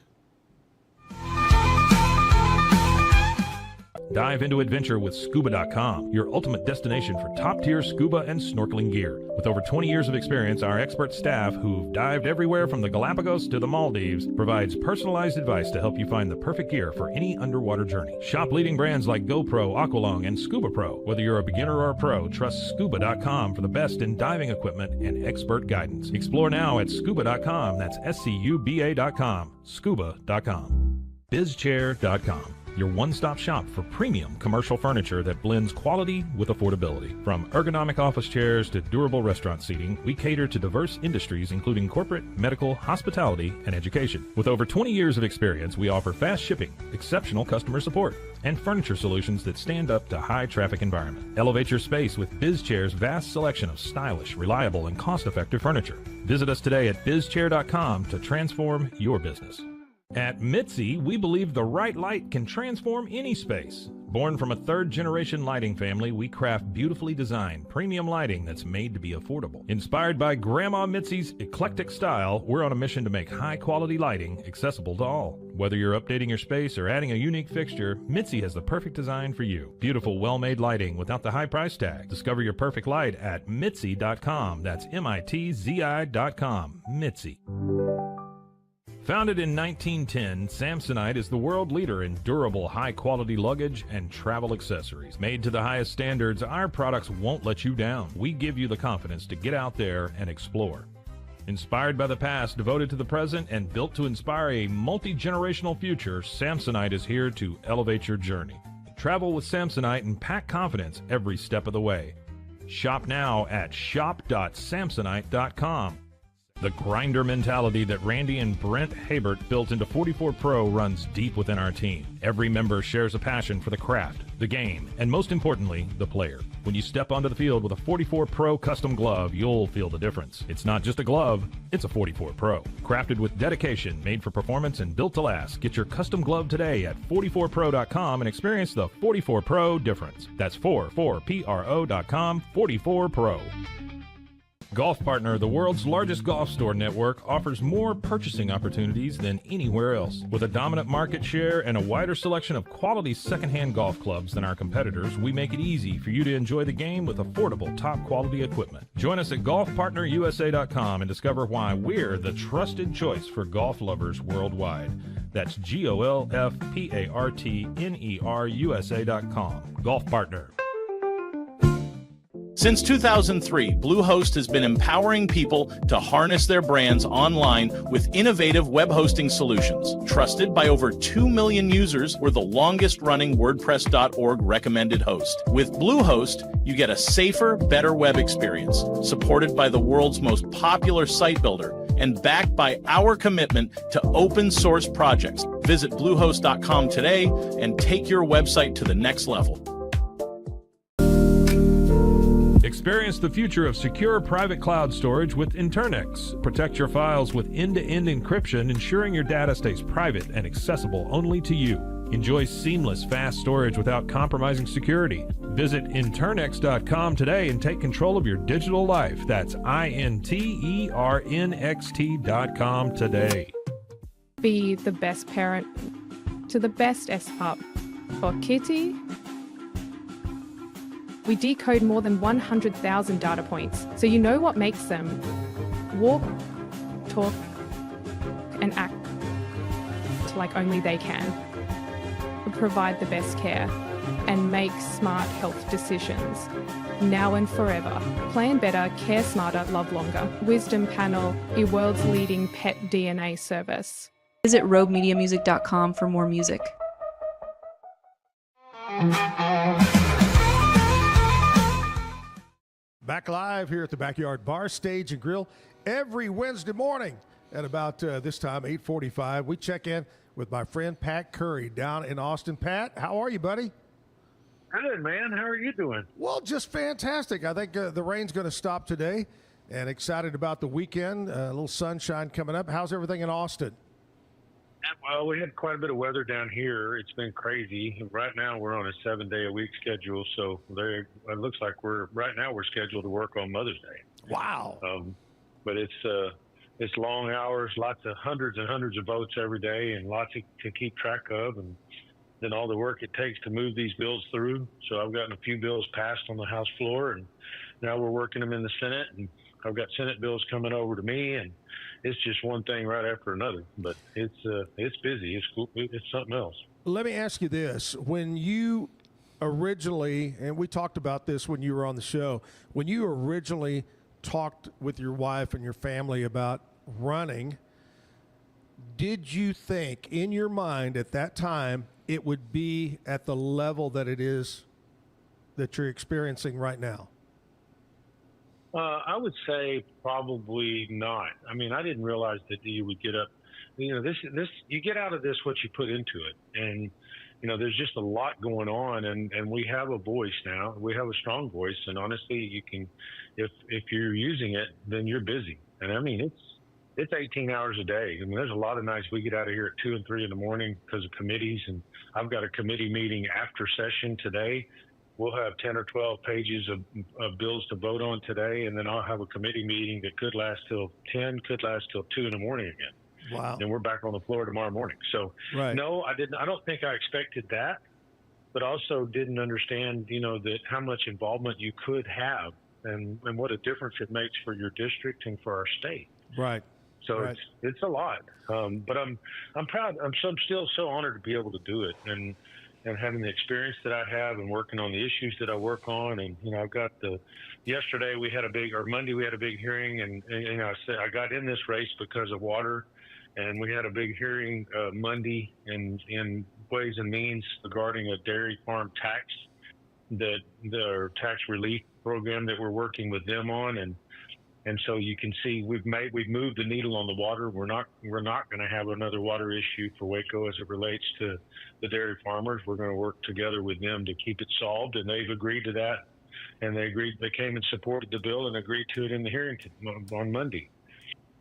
Dive into adventure with Scuba.com, your ultimate destination for top-tier scuba and snorkeling gear. With over 20 years of experience, our expert staff, who've dived everywhere from the Galapagos to the Maldives, provides personalized advice to help you find the perfect gear for any underwater journey. Shop leading brands like GoPro, Aqualung, and Scuba Pro. Whether you're a beginner or a pro, trust Scuba.com for the best in diving equipment and expert guidance. Explore now at Scuba.com. That's SCUBA.com. Scuba.com. BizChair.com. Your one-stop shop for premium commercial furniture that blends quality with affordability. From ergonomic office chairs to durable restaurant seating, we cater to diverse industries including corporate, medical, hospitality, and education. With over 20 years of experience, we offer fast shipping, exceptional customer support, and furniture solutions that stand up to high-traffic environment. Elevate your space with BizChair's vast selection of stylish, reliable, and cost-effective furniture. Visit us today at BizChair.com to transform your business. At Mitzi, we believe the right light can transform any space. Born from a third-generation lighting family, we craft beautifully designed, premium lighting that's made to be affordable. Inspired by Grandma Mitzi's eclectic style, we're on a mission to make high-quality lighting accessible to all. Whether you're updating your space or adding a unique fixture, Mitzi has the perfect design for you. Beautiful, well-made lighting without the high price tag. Discover your perfect light at Mitzi.com. That's MITZI.com. Mitzi. Founded in 1910, Samsonite is the world leader in durable, high-quality luggage and travel accessories. Made to the highest standards, our products won't let you down. We give you the confidence to get out there and explore. Inspired by the past, devoted to the present, and built to inspire a multi-generational future, Samsonite is here to elevate your journey. Travel with Samsonite and pack confidence every step of the way. Shop now at shop.samsonite.com. The grinder mentality that Randy and Brent Habert built into 44 Pro runs deep within our team. Every member shares a passion for the craft, the game, and most importantly, the player. When you step onto the field with a 44 Pro custom glove, you'll feel the difference. It's not just a glove, it's a 44 Pro. Crafted with dedication, made for performance, and built to last. Get your custom glove today at 44pro.com and experience the 44 Pro difference. That's 44pro.com, 44 Pro. Golf Partner, the world's largest golf store network, offers more purchasing opportunities than anywhere else. With a dominant market share and a wider selection of quality secondhand golf clubs than our competitors, we make it easy for you to enjoy the game with affordable, top-quality equipment. Join us at golfpartnerusa.com and discover why we're the trusted choice for golf lovers worldwide. That's GOLFPARTNERUSA.com. Golf Partner. Since 2003, Bluehost has been empowering people to harness their brands online with innovative web hosting solutions. Trusted by over 2 million users, we're the longest-running WordPress.org recommended host. With Bluehost, you get a safer, better web experience, supported by the world's most popular site builder, and backed by our commitment to open source projects. Visit Bluehost.com today and take your website to the next level. Experience the future of secure private cloud storage with Internex. Protect your files with end-to-end encryption, ensuring your data stays private and accessible only to you. Enjoy seamless, fast storage without compromising security. Visit Internex.com today and take control of your digital life. That's INTERNXT.com today. Be the best parent to the best S-Pup. For Kitty, we decode more than 100,000 data points, so you know what makes them walk, talk, and act like only they can. We provide the best care and make smart health decisions, now and forever. Plan better, care smarter, love longer. Wisdom Panel, the world's leading pet DNA service. Visit roguemediamusic.com for more music. Back live here at the Backyard Bar, Stage and Grill every Wednesday morning at about this time, 8:45. We check in with my friend Pat Curry down in Austin. Pat, how are you, buddy? Good, man. How are you doing? Well, just fantastic. I think the rain's going to stop today, and excited about the weekend. A little sunshine coming up. How's everything in Austin? Well, we had quite a bit of weather down here. It's been crazy. Right now, we're on a 7-day-a-week schedule, so it looks like right now we're scheduled to work on Mother's Day. Wow! But it's long hours, lots of hundreds and hundreds of votes every day, and lots to keep track of, and then all the work it takes to move these bills through. So I've gotten a few bills passed on the House floor, and now we're working them in the Senate, and I've got Senate bills coming over to me, and it's just one thing right after another. But it's busy. It's something else. Let me ask you this. When you originally, and we talked about this when you were on the show, when you originally talked with your wife and your family about running, did you think in your mind at that time it would be at the level that it is that you're experiencing right now? I would say probably not. I mean, I didn't realize that you would get up. You know, you get out of this what you put into it, and there's just a lot going on, and we have a voice now. We have a strong voice, and honestly, you can, if you're using it, then you're busy. And I mean, it's 18 hours a day. I mean, there's a lot of nights we get out of here at 2 and 3 in the morning because of committees, and I've got a committee meeting after session today. We'll have 10 or 12 pages of bills to vote on today, and then I'll have a committee meeting that could last till 10, could last till 2 in the morning again. Wow. And we're back on the floor tomorrow morning. So, right. No, I didn't. I don't think I expected that, but also didn't understand, that how much involvement you could have and what a difference it makes for your district and for our state. Right. So right. It's a lot. But I'm proud. I'm still so honored to be able to do it. And having the experience that I have and working on the issues that I work on. And, I've got yesterday we had Monday we had a big hearing, and I said I got in this race because of water, and we had a big hearing Monday in Ways and Means regarding a dairy farm tax, their tax relief program that we're working with them on. And so you can see we've moved the needle on the water. We're not going to have another water issue for Waco as it relates to the dairy farmers. We're going to work together with them to keep it solved, and they've agreed to that. And they came and supported the bill and agreed to it in the hearing on Monday.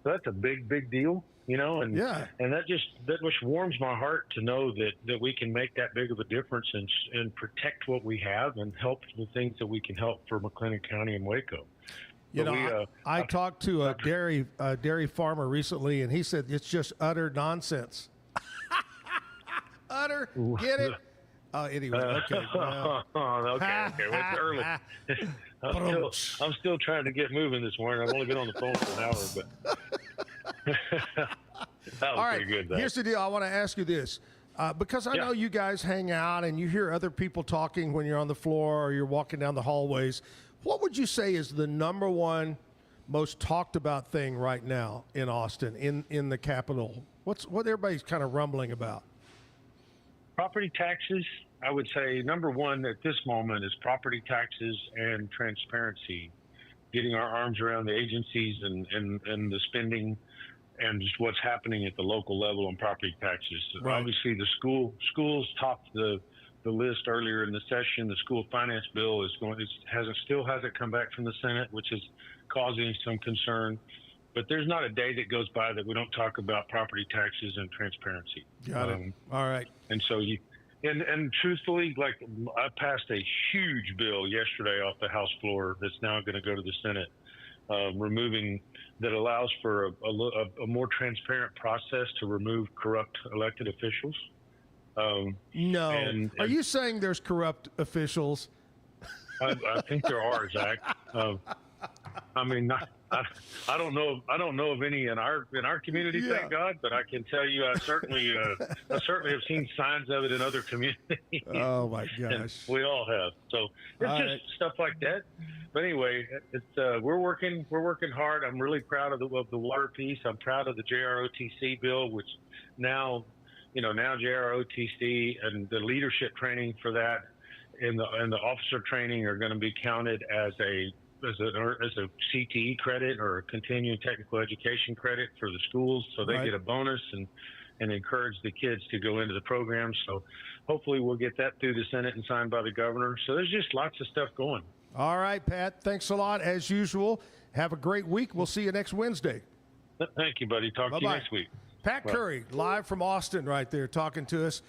So that's a big deal, and yeah. And that just warms my heart to know that we can make that big of a difference and protect what we have and help the things that we can help for McLennan County and Waco. I talked to a dairy farmer recently, and he said it's just utter nonsense. Utter, get it? Anyway, okay. Okay. Well, it's early. I'm still trying to get moving this morning. I've only been on the phone for an hour, but that was all right. pretty good. Though. Here's the deal. I want to ask you this. Because I know you guys hang out and you hear other people talking when you're on the floor or you're walking down the hallways. What would you say is the number one most talked about thing right now in Austin, in the capital? What everybody's kind of rumbling about? Property taxes, I would say number one at this moment is property taxes and transparency, getting our arms around the agencies and the spending and just what's happening at the local level on property taxes. Right. Obviously, the schools topped the list earlier in the session. The school finance bill still hasn't come back from the Senate, which is causing some concern. But there's not a day that goes by that we don't talk about property taxes and transparency. Got it. All right. And so and truthfully, like, I passed a huge bill yesterday off the House floor that's now going to go to the Senate, that allows for a more transparent process to remove corrupt elected officials. No. Are you saying there's corrupt officials? I think there are, Zach. I mean, I don't know of any in our community, thank God. But I can tell you, I certainly have seen signs of it in other communities. Oh my gosh, and we all have. So it's just stuff like that. But anyway, we're working hard. I'm really proud of the water piece. I'm proud of the JROTC bill, which now JROTC and the leadership training for that and the officer training are going to be counted as a CTE credit or a continuing technical education credit for the schools, so they get a bonus and encourage the kids to go into the program. So hopefully we'll get that through the Senate and signed by the governor. So there's just lots of stuff going. All right, Pat, thanks a lot as usual. Have a great week. We'll see you next Wednesday. Thank you, buddy. Talk to you next week. Pat Curry, live from Austin right there, talking to us.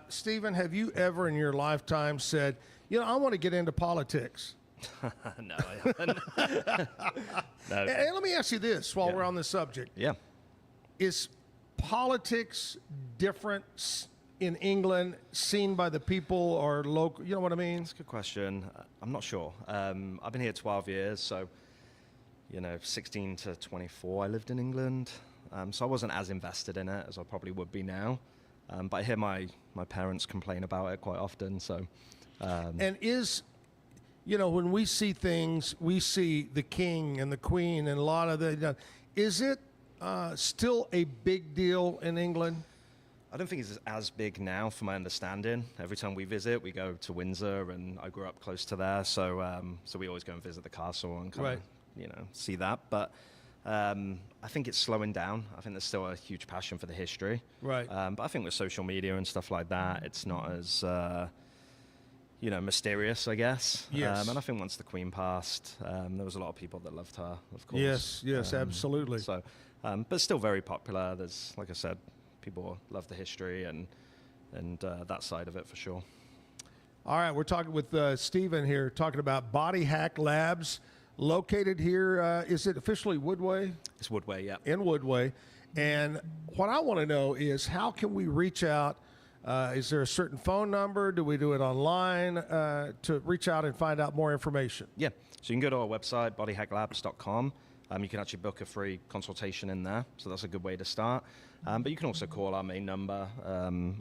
Stephen, have you ever in your lifetime said, I want to get into politics? No, I haven't. No. And let me ask you this while we're on this subject. Yeah. Is politics different in England, seen by the people or local? You know what I mean? That's a good question. I'm not sure. I've been here 12 years, so 16 to 24 I lived in England. So I wasn't as invested in it as I probably would be now. But I hear my parents complain about it quite often. So, and when we see things, we see the king and the queen and a lot of the. Is it still a big deal in England? I don't think it's as big now, from my understanding. Every time we visit, we go to Windsor, and I grew up close to there, so we always go and visit the castle and kind of see that. But I think it's slowing down. I think there's still a huge passion for the history. Right. But I think with social media and stuff like that, it's not as mysterious, I guess. Yes. And I think once the Queen passed, there was a lot of people that loved her, of course. Yes, absolutely. So, but still very popular. There's, like I said, people love the history and that side of it for sure. All right, we're talking with Stephen here, talking about Body Hack Labs, located here. Is it officially Woodway? It's Woodway, yeah. In Woodway. And what I want to know is, how can we reach out? Is there a certain phone number? Do we do it online to reach out and find out more information? Yeah, so you can go to our website, bodyhacklabs.com. You can actually book a free consultation in there, so that's a good way to start. But you can also call our main number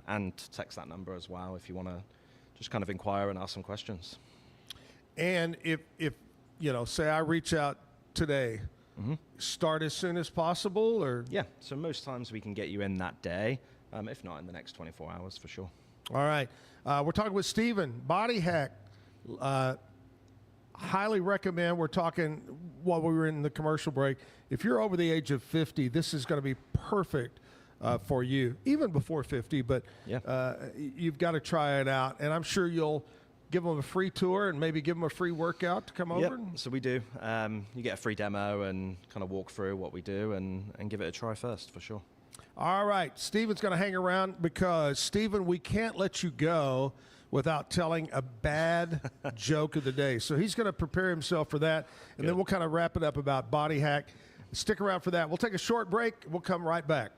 and text that number as well if you want to just kind of inquire and ask some questions. And if say I reach out today, start as soon as possible, or? Yeah, so most times we can get you in that day, if not in the next 24 hours for sure. All right. We're talking with Stephen, Body Hack. Highly recommend. We're talking while we were in the commercial break. If you're over the age of 50, this is going to be perfect for you, even before 50, but you've got to try it out. And I'm sure you'll give them a free tour and maybe give them a free workout to come over. So we do. You get a free demo and kind of walk through what we do and give it a try first for sure. All right. Stephen's going to hang around because, Stephen, we can't let you go without telling a bad joke of the day. So he's going to prepare himself for that, and then we'll kind of wrap it up about Body Hack. Stick around for that. We'll take a short break. We'll come right back.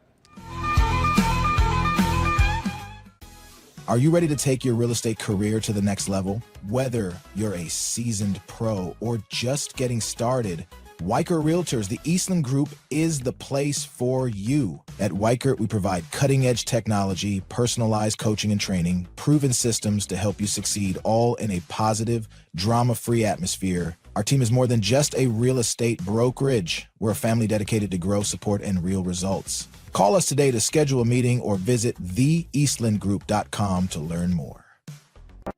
Are you ready to take your real estate career to the next level? Whether you're a seasoned pro or just getting started, Weichert Realtors, the Eastland Group, is the place for you. At Weichert, we provide cutting-edge technology, personalized coaching and training, proven systems to help you succeed, all in a positive, drama-free atmosphere. Our team is more than just a real estate brokerage. We're a family dedicated to growth, support, and real results. Call us today to schedule a meeting or visit theeastlandgroup.com to learn more.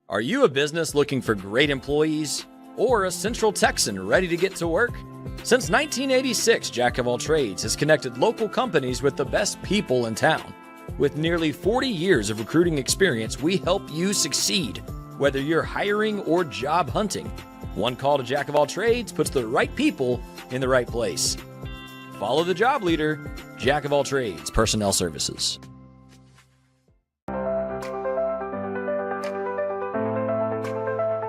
Are you a business looking for great employees or a Central Texan ready to get to work? Since 1986, Jack of All Trades has connected local companies with the best people in town. With nearly 40 years of recruiting experience, we help you succeed, whether you're hiring or job hunting. One call to Jack of All Trades puts the right people in the right place. Follow the job leader, Jack of All Trades Personnel Services.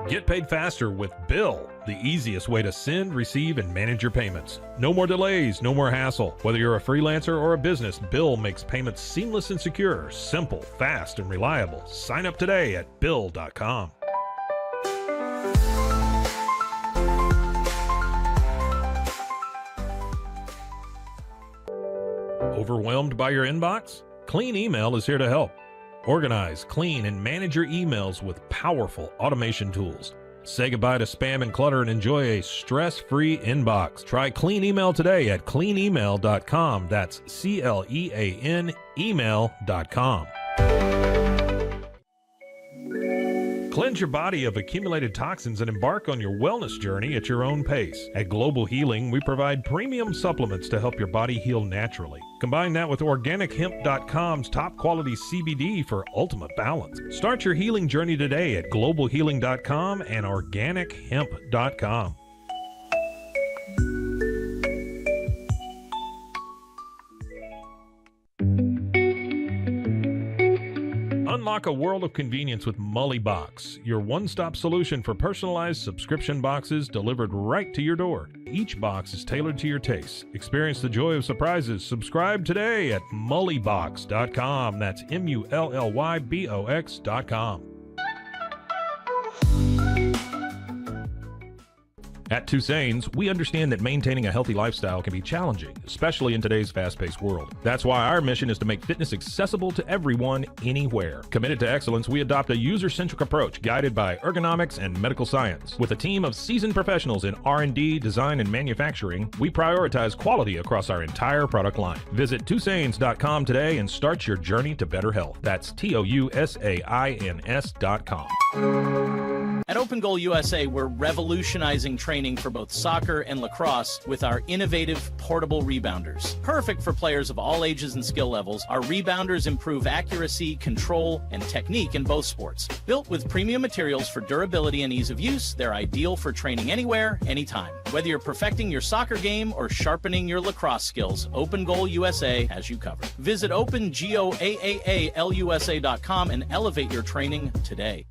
Get paid faster with Bill, the easiest way to send, receive, and manage your payments. No more delays, no more hassle. Whether you're a freelancer or a business, Bill makes payments seamless and secure, simple, fast, and reliable. Sign up today at Bill.com. Overwhelmed by your inbox? Clean Email is here to help. Organize, clean, and manage your emails with powerful automation tools. Say goodbye to spam and clutter and enjoy a stress-free inbox. Try Clean Email today at cleanemail.com. That's CLEAN email.com. Cleanse your body of accumulated toxins and embark on your wellness journey at your own pace. At Global Healing, we provide premium supplements to help your body heal naturally. Combine that with OrganicHemp.com's top quality CBD for ultimate balance. Start your healing journey today at GlobalHealing.com and OrganicHemp.com. Unlock a world of convenience with Mully Box, your one-stop solution for personalized subscription boxes delivered right to your door. Each box is tailored to your taste. Experience the joy of surprises. Subscribe today at mullybox.com. That's MULLYBOX.com. At Tusain's, we understand that maintaining a healthy lifestyle can be challenging, especially in today's fast-paced world. That's why our mission is to make fitness accessible to everyone, anywhere. Committed to excellence, we adopt a user-centric approach guided by ergonomics and medical science. With a team of seasoned professionals in R&D, design, and manufacturing, we prioritize quality across our entire product line. Visit Tusains.com today and start your journey to better health. That's TOUSAINS.com. At Open Goal USA, we're revolutionizing training for both soccer and lacrosse with our innovative portable rebounders. Perfect for players of all ages and skill levels, our rebounders improve accuracy, control, and technique in both sports. Built with premium materials for durability and ease of use, they're ideal for training anywhere, anytime. Whether you're perfecting your soccer game or sharpening your lacrosse skills, Open Goal USA has you covered. Visit OpenGoallusa.com and elevate your training today.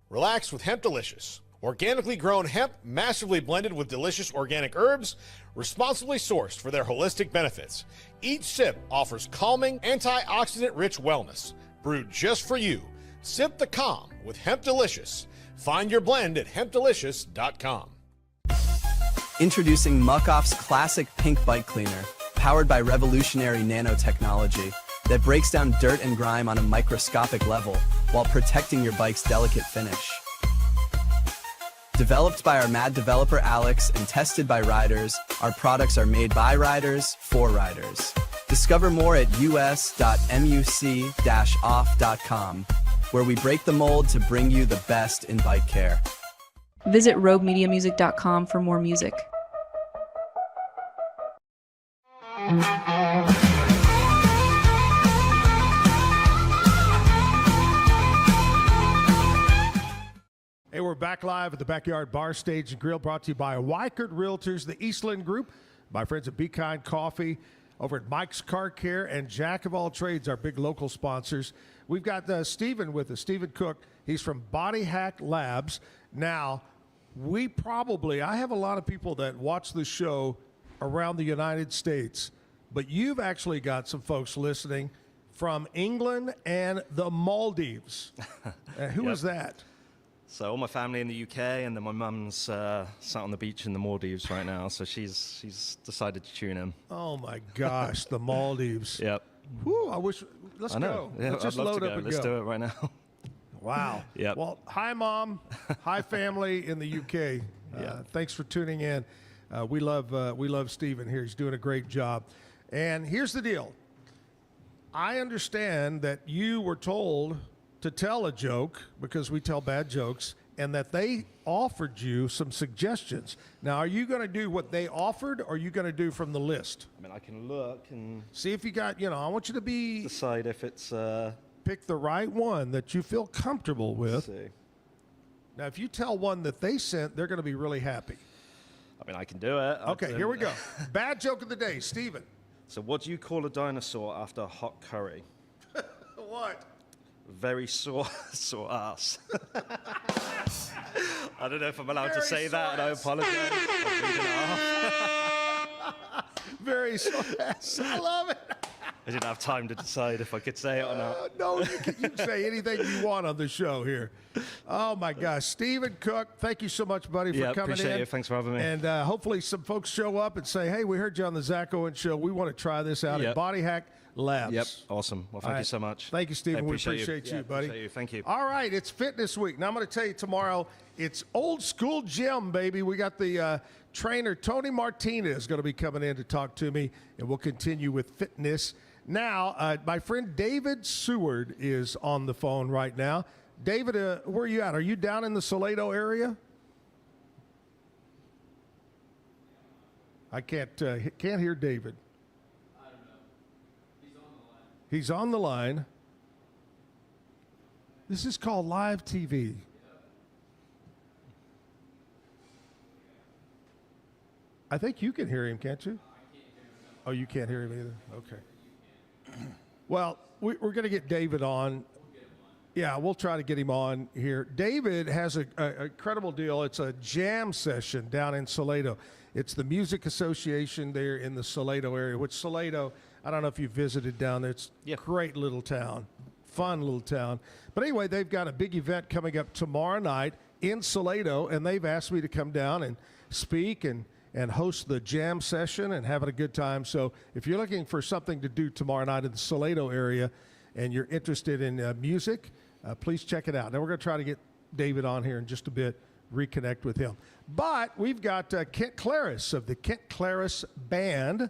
Relax with Hemp Delicious. Organically grown hemp, massively blended with delicious organic herbs, responsibly sourced for their holistic benefits. Each sip offers calming, antioxidant-rich wellness. Brewed just for you. Sip the calm with Hemp Delicious. Find your blend at hempdelicious.com. Introducing Muck-Off's classic pink bike cleaner, powered by revolutionary nanotechnology that breaks down dirt and grime on a microscopic level while protecting your bike's delicate finish. Developed by our mad developer Alex and tested by riders, our products are made by riders for riders. Discover more at us.muc-off.com, where we break the mold to bring you the best in bike care. Visit roguemediamusic.com for more music. Hey, we're back live at the Backyard Bar Stage and Grill, brought to you by Weichert Realtors, the Eastland Group, my friends at Be Kind Coffee, over at Mike's Car Care, and Jack of All Trades, our big local sponsors. We've got Stephen with us, Stephen Cook. He's from Body Hack Labs. Now, I have a lot of people that watch the show around the United States, but you've actually got some folks listening from England and the Maldives. Who is that? So all my family in the UK, and then my mum's sat on the beach in the Maldives right now. So she's decided to tune in. Oh my gosh, the Maldives. Yep. Whew, I wish. Let's I know. go. Yeah, Let's just I'd love load to up go. and Let's go. do it right now. Wow. Yep. Well, hi, Mom. Hi, family in the UK. Thanks for tuning in. We love Stephen here. He's doing a great job. And here's the deal. I understand that you were told to tell a joke, because we tell bad jokes, and that they offered you some suggestions. Now, are you going to do what they offered, or are you going to do from the list? I mean, I can look and see if you got, I want you to decide if it's pick the right one that you feel comfortable with. see. Now, if you tell one that they sent, they're going to be really happy. I mean, I can do it. Okay, here we go. Bad joke of the day, Stephen. So what do you call a dinosaur after a hot curry? What? Very sore ass. I don't know if I'm allowed to say that, and I apologize. I'm reading it off. Very sore ass. I love it. I didn't have time to decide if I could say it or not. No, you can say anything you want on the show here. Oh, my gosh. Stephen Cook, thank you so much, buddy, for coming in. Appreciate it. Thanks for having me. And hopefully some folks show up and say, hey, we heard you on the Zack Owen Show. We want to try this out at Body Hack Labs. Yep, awesome. Well, thank you so much. Thank you, Stephen. We appreciate appreciate you, buddy. Appreciate you. Thank you. All right, it's Fitness Week. Now, I'm going to tell you tomorrow, it's Old School Gym, baby. We got the trainer, Tony Martinez, going to be coming in to talk to me, and we'll continue with fitness. Now, my friend David Seward is on the phone right now. David, where are you at? Are you down in the Salado area? I can't hear David. I don't know. He's on the line. This is called live TV. I think you can hear him, can't you? Oh, you can't hear him either? Okay. Well, we're going to get David on. Yeah, we'll try to get him on here. David has a incredible deal. It's a jam session down in Salado. It's the Music Association there in the Salado area, which Salado, I don't know if you've visited down there. It's a great little town, fun little town. But anyway, they've got a big event coming up tomorrow night in Salado, and they've asked me to come down and speak and host the jam session and having a good time. So if you're looking for something to do tomorrow night in the Salado area and you're interested in music, please check it out. Now we're going to try to get David on here in just a bit, reconnect with him. But we've got Kent Klaras of the Kent Klaras Band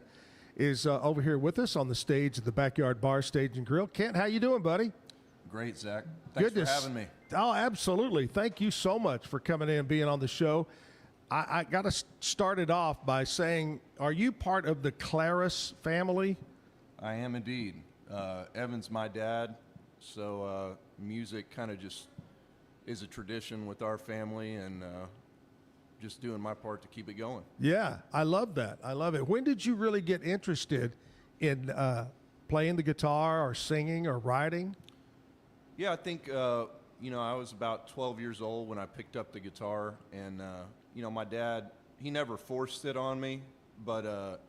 is over here with us on the stage at the Backyard Bar Stage and Grill. Kent, how you doing, buddy? Great, Zach. Thanks for having me. Oh, absolutely. Thank you so much for coming in and being on the show. I got to start it off by saying, are you part of the Klaras family? I am indeed. Evan's my dad, so music kind of just is a tradition with our family, and just doing my part to keep it going. Yeah, I love that. I love it. When did you really get interested in playing the guitar or singing or writing? Yeah, I think, I was about 12 years old when I picked up the guitar, and my dad, he never forced it on me, but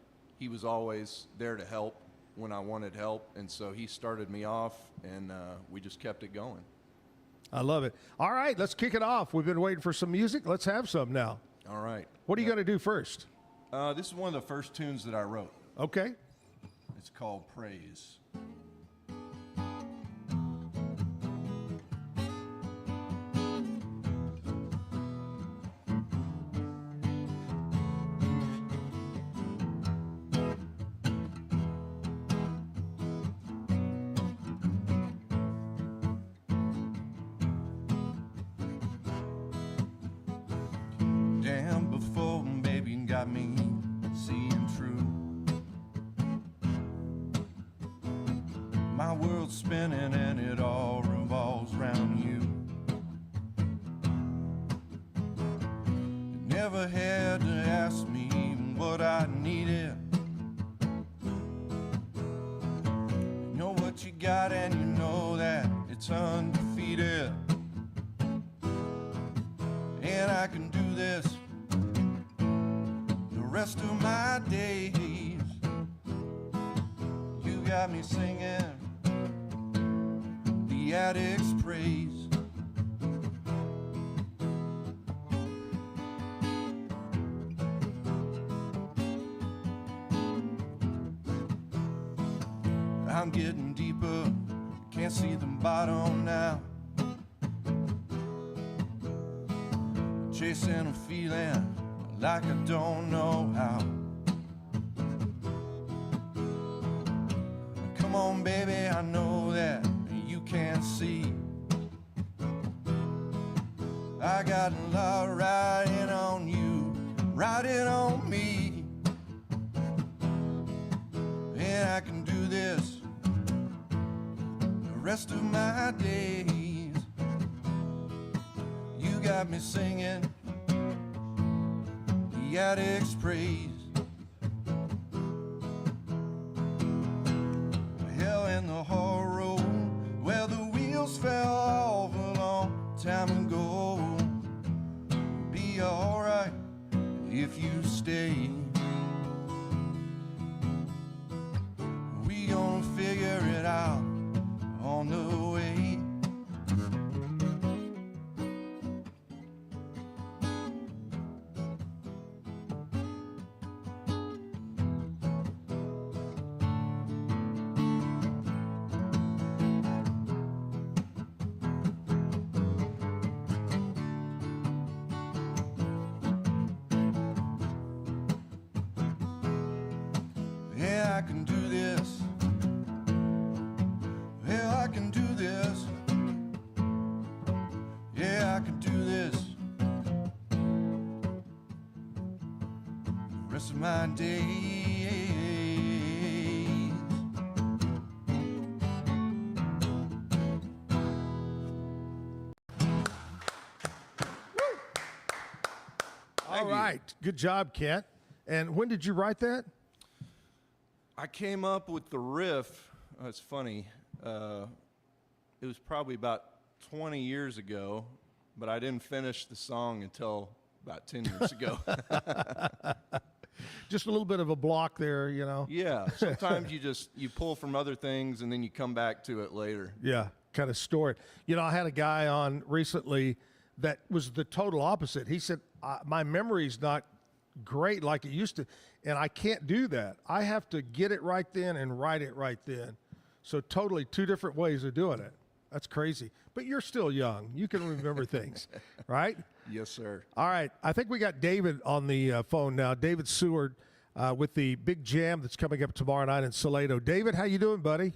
he was always there to help when I wanted help, and so he started me off, and we just kept it going. I love it. All right, let's kick it off. We've been waiting for some music. Let's have some now. All right. What are you going to do first? This is one of the first tunes that I wrote. Okay. It's called Praise. Damn, before, baby, got me seeing true. My world's spinning and it all revolves around you. You never had to ask me even what I needed. You know what you got and you know that it's undefeated. And I can do this the rest of my days. You got me singing the addict's praise. I'm getting deeper, can't see the bottom now. Chasing a feeling like I don't know how. Come on, baby, I know that you can't see. I got love riding on you, riding on me. And I can do this the rest of my days. You got me singing the addict's praise. Hell in the hard road where the wheels fell off a long time ago. Be alright if you stay. We gonna figure it out on the way. Yeah, I can do this. Yeah, I can do this. Yeah, I can do this. The rest of my days. All right. Good job, Kent. And when did you write that? I came up with the riff. It's funny. It was probably about 20 years ago, but I didn't finish the song until about 10 years ago. Just a little bit of a block there, you know. Yeah. Sometimes you pull from other things and then you come back to it later. Yeah, kind of store it. You know, I had a guy on recently that was the total opposite. He said, my memory's not great like it used to, and I can't do that. I have to get it right then and write it right then. So totally two different ways of doing it. That's crazy. But you're still young. You can remember things, right? Yes, sir. All right. I think we got David on the phone now. David Seward with the big jam that's coming up tomorrow night in Salado. David, how you doing, buddy?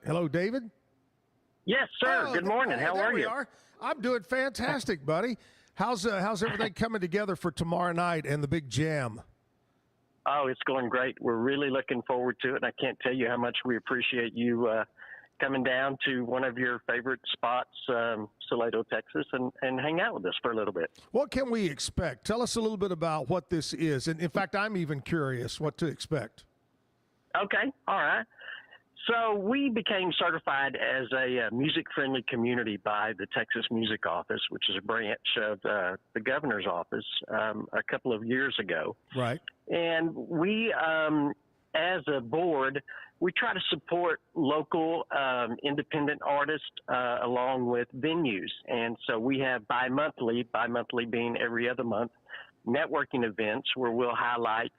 Hello, David? Yes, sir. Good morning. How there are we you? Are. I'm doing fantastic, buddy. How's everything coming together for tomorrow night and the big jam? Oh, it's going great. We're really looking forward to it, and I can't tell you how much we appreciate you coming down to one of your favorite spots, Salado, Texas, and hang out with us for a little bit. What can we expect? Tell us a little bit about what this is. And in fact, I'm even curious what to expect. Okay. All right. So we became certified as a music-friendly community by the Texas Music Office, which is a branch of the governor's office, a couple of years ago. Right. And we, as a board, we try to support local independent artists along with venues. And so we have bi-monthly being every other month, networking events where we'll highlight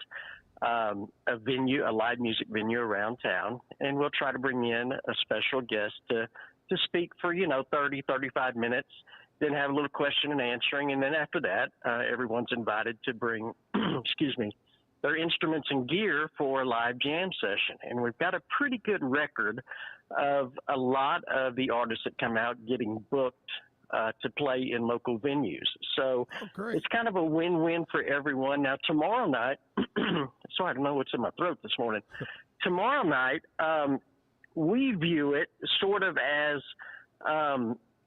a venue, a live music venue around town, and we'll try to bring in a special guest to speak for, 30, 35 minutes, then have a little question and answering. And then after that, everyone's invited to bring, their instruments and gear for a live jam session. And we've got a pretty good record of a lot of the artists that come out getting booked to play in local venues. So it's kind of a win-win for everyone. Now, tomorrow night, sorry, I don't know what's in my throat this morning. Tomorrow night, we view it sort of as,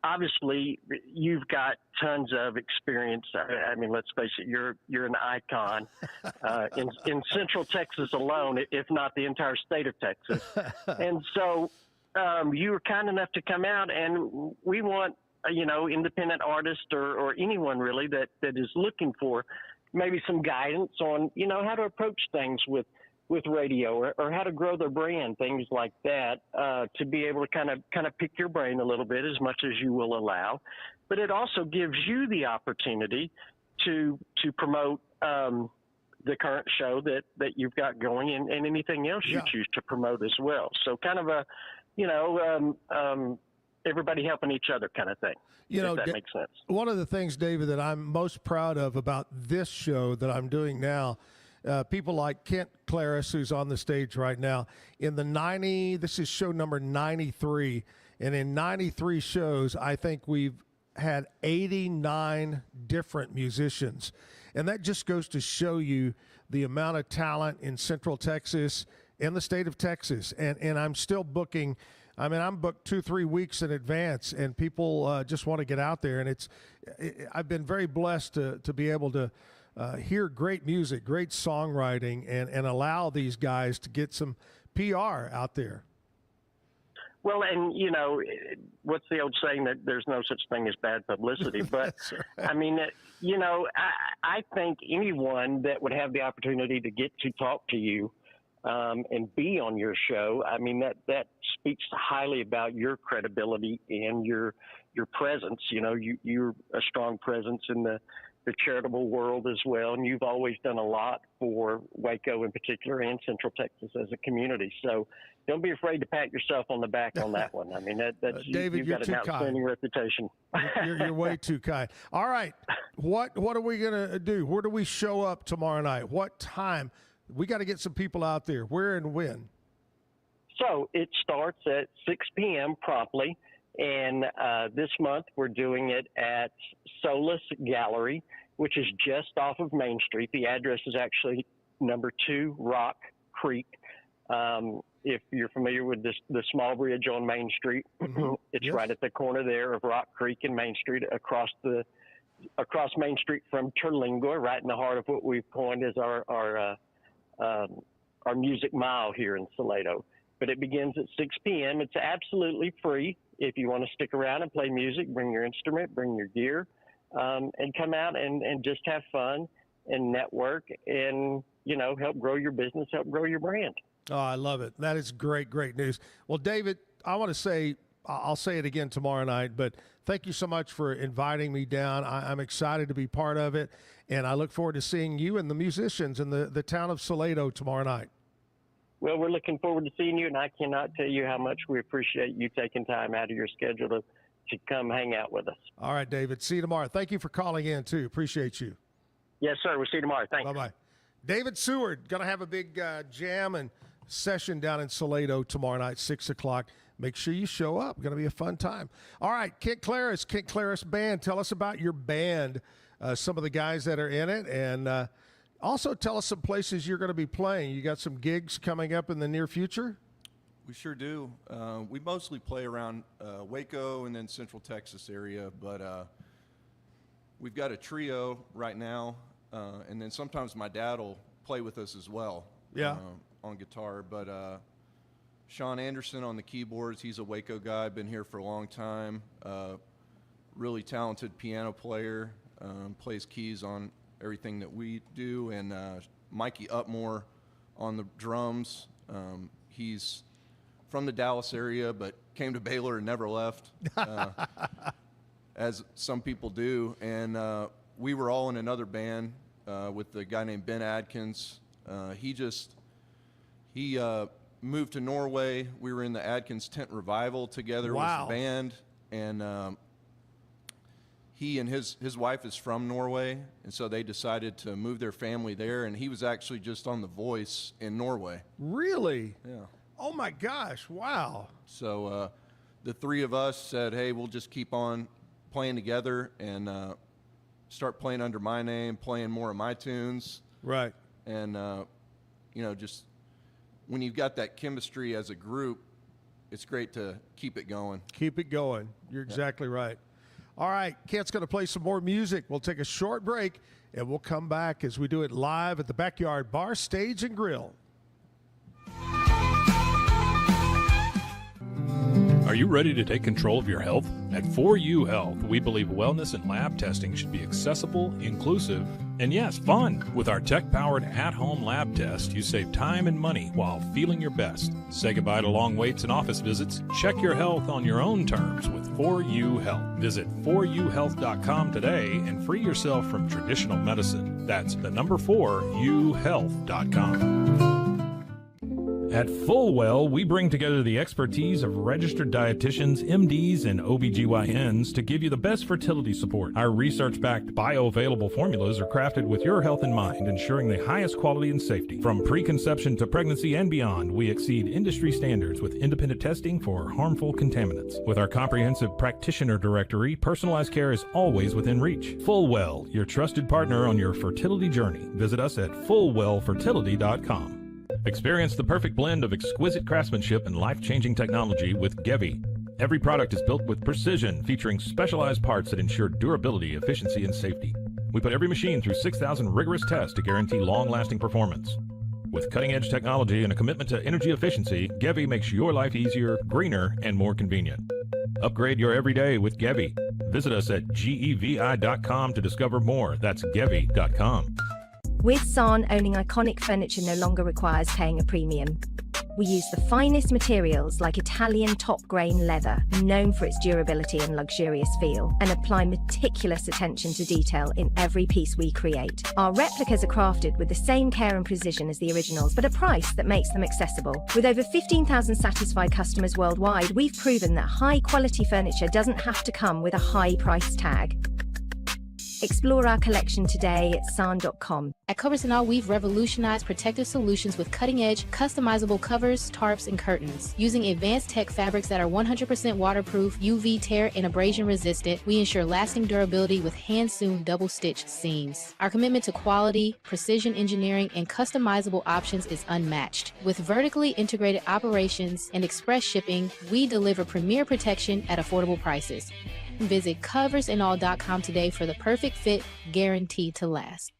obviously, you've got tons of experience. I mean, let's face it, you're an icon in Central Texas alone, if not the entire state of Texas. And so you were kind enough to come out, and we want independent artist or anyone really that is looking for maybe some guidance on, how to approach things with radio or how to grow their brand, things like that, to be able to kind of pick your brain a little bit as much as you will allow. But it also gives you the opportunity to promote the current show that you've got going, and anything else you choose to promote as well. So kind of a, everybody helping each other kind of thing. If that makes sense. One of the things, David, that I'm most proud of about this show that I'm doing now, people like Kent Klaras, who's on the stage right now, in the this is show number 93, and in 93 shows, I think we've had 89 different musicians. And that just goes to show you the amount of talent in Central Texas and the state of Texas. And I'm still booking. I mean, I'm booked 2-3 weeks in advance, and people just want to get out there. And I've been very blessed to be able to hear great music, great songwriting, and allow these guys to get some PR out there. Well, and, what's the old saying that there's no such thing as bad publicity? But, right. I mean, I think anyone that would have the opportunity to get to talk to you and be on your show, I mean, that speaks highly about your credibility and your presence. You're a strong presence in the charitable world as well, and you've always done a lot for Waco in particular and Central Texas as a community. So don't be afraid to pat yourself on the back on that one. I mean, that's David, you've got an outstanding reputation. You're way too kind. All right, what are we gonna do? Where do we show up tomorrow night? What time? We got to get some people out there. Where and when? So it starts at 6 p.m. promptly. And this month, we're doing it at Solace Gallery, which is just off of Main Street. The address is actually number 2 Rock Creek. If you're familiar with the small bridge on Main Street, it's right at the corner there of Rock Creek and Main Street, across Main Street from Terlingua, right in the heart of what we've coined as our music mile here in Salado. But it begins at 6 p.m. It's absolutely free. If you want to stick around and play music, bring your instrument, bring your gear, and come out and just have fun and network and, help grow your business, help grow your brand. Oh, I love it. That is great news. Well, David, I want to say, I'll say it again tomorrow night, but thank you so much for inviting me down. I'm excited to be part of it, and I look forward to seeing you and the musicians in the town of Salado tomorrow night. Well, we're looking forward to seeing you, and I cannot tell you how much we appreciate you taking time out of your schedule to come hang out with us. All right, David. See you tomorrow. Thank you for calling in, too. Appreciate you. Yes, sir. We'll see you tomorrow. Thanks. Bye-bye. David Seward, going to have a big jam and session down in Salado tomorrow night, 6 o'clock. Make sure you show up. Going to be a fun time. All right, Kent Klaras Band. Tell us about your band, some of the guys that are in it, and also tell us some places you're going to be playing. You got some gigs coming up in the near future? We sure do. We mostly play around Waco and then Central Texas area, but we've got a trio right now, and then sometimes my dad will play with us as well on guitar. But Sean Anderson on the keyboards, he's a Waco guy, been here for a long time, really talented piano player, plays keys on everything that we do, and Mikey Upmore on the drums. He's from the Dallas area, but came to Baylor and never left, as some people do. And we were all in another band with a guy named Ben Adkins. He moved to Norway. We were in the Adkins Tent Revival together with the band, and he and his wife is from Norway, and so they decided to move their family there, and he was actually just on The Voice in Norway. Really? Yeah. Oh, my gosh. Wow. So the three of us said, hey, we'll just keep on playing together and start playing under my name, playing more of my tunes. Right. And, just when you've got that chemistry as a group, it's great to keep it going. Keep it going. You're exactly right. All right, Kent's going to play some more music. We'll take a short break, and we'll come back as we do it live at the Backyard Bar, Stage, and Grill. Are you ready to take control of your health? At 4U Health, we believe wellness and lab testing should be accessible, inclusive, and yes, fun. With our tech-powered at-home lab test, you save time and money while feeling your best. Say goodbye to long waits and office visits. Check your health on your own terms with 4U Health. Visit 4uhealth.com today and free yourself from traditional medicine. That's the number 4uhealth.com. At Fullwell, we bring together the expertise of registered dietitians, MDs, and OBGYNs to give you the best fertility support. Our research-backed bioavailable formulas are crafted with your health in mind, ensuring the highest quality and safety. From preconception to pregnancy and beyond, we exceed industry standards with independent testing for harmful contaminants. With our comprehensive practitioner directory, personalized care is always within reach. Fullwell, your trusted partner on your fertility journey. Visit us at fullwellfertility.com. Experience the perfect blend of exquisite craftsmanship and life-changing technology with Gevi. Every product is built with precision, featuring specialized parts that ensure durability, efficiency, and safety. We put every machine through 6,000 rigorous tests to guarantee long-lasting performance. With cutting-edge technology and a commitment to energy efficiency, Gevi makes your life easier, greener, and more convenient. Upgrade your everyday with Gevi. Visit us at gevi.com to discover more. That's gevi.com. With San, owning iconic furniture no longer requires paying a premium. We use the finest materials like Italian top-grain leather, known for its durability and luxurious feel, and apply meticulous attention to detail in every piece we create. Our replicas are crafted with the same care and precision as the originals, but a price that makes them accessible. With over 15,000 satisfied customers worldwide, we've proven that high-quality furniture doesn't have to come with a high price tag. Explore our collection today at san.com. At Covers & All, we've revolutionized protective solutions with cutting-edge, customizable covers, tarps, and curtains. Using advanced tech fabrics that are 100% waterproof, UV tear, and abrasion resistant, we ensure lasting durability with hand-sewn double-stitch seams. Our commitment to quality, precision engineering, and customizable options is unmatched. With vertically integrated operations and express shipping, we deliver premier protection at affordable prices. Visit coversandall.com today for the perfect fit, guaranteed to last.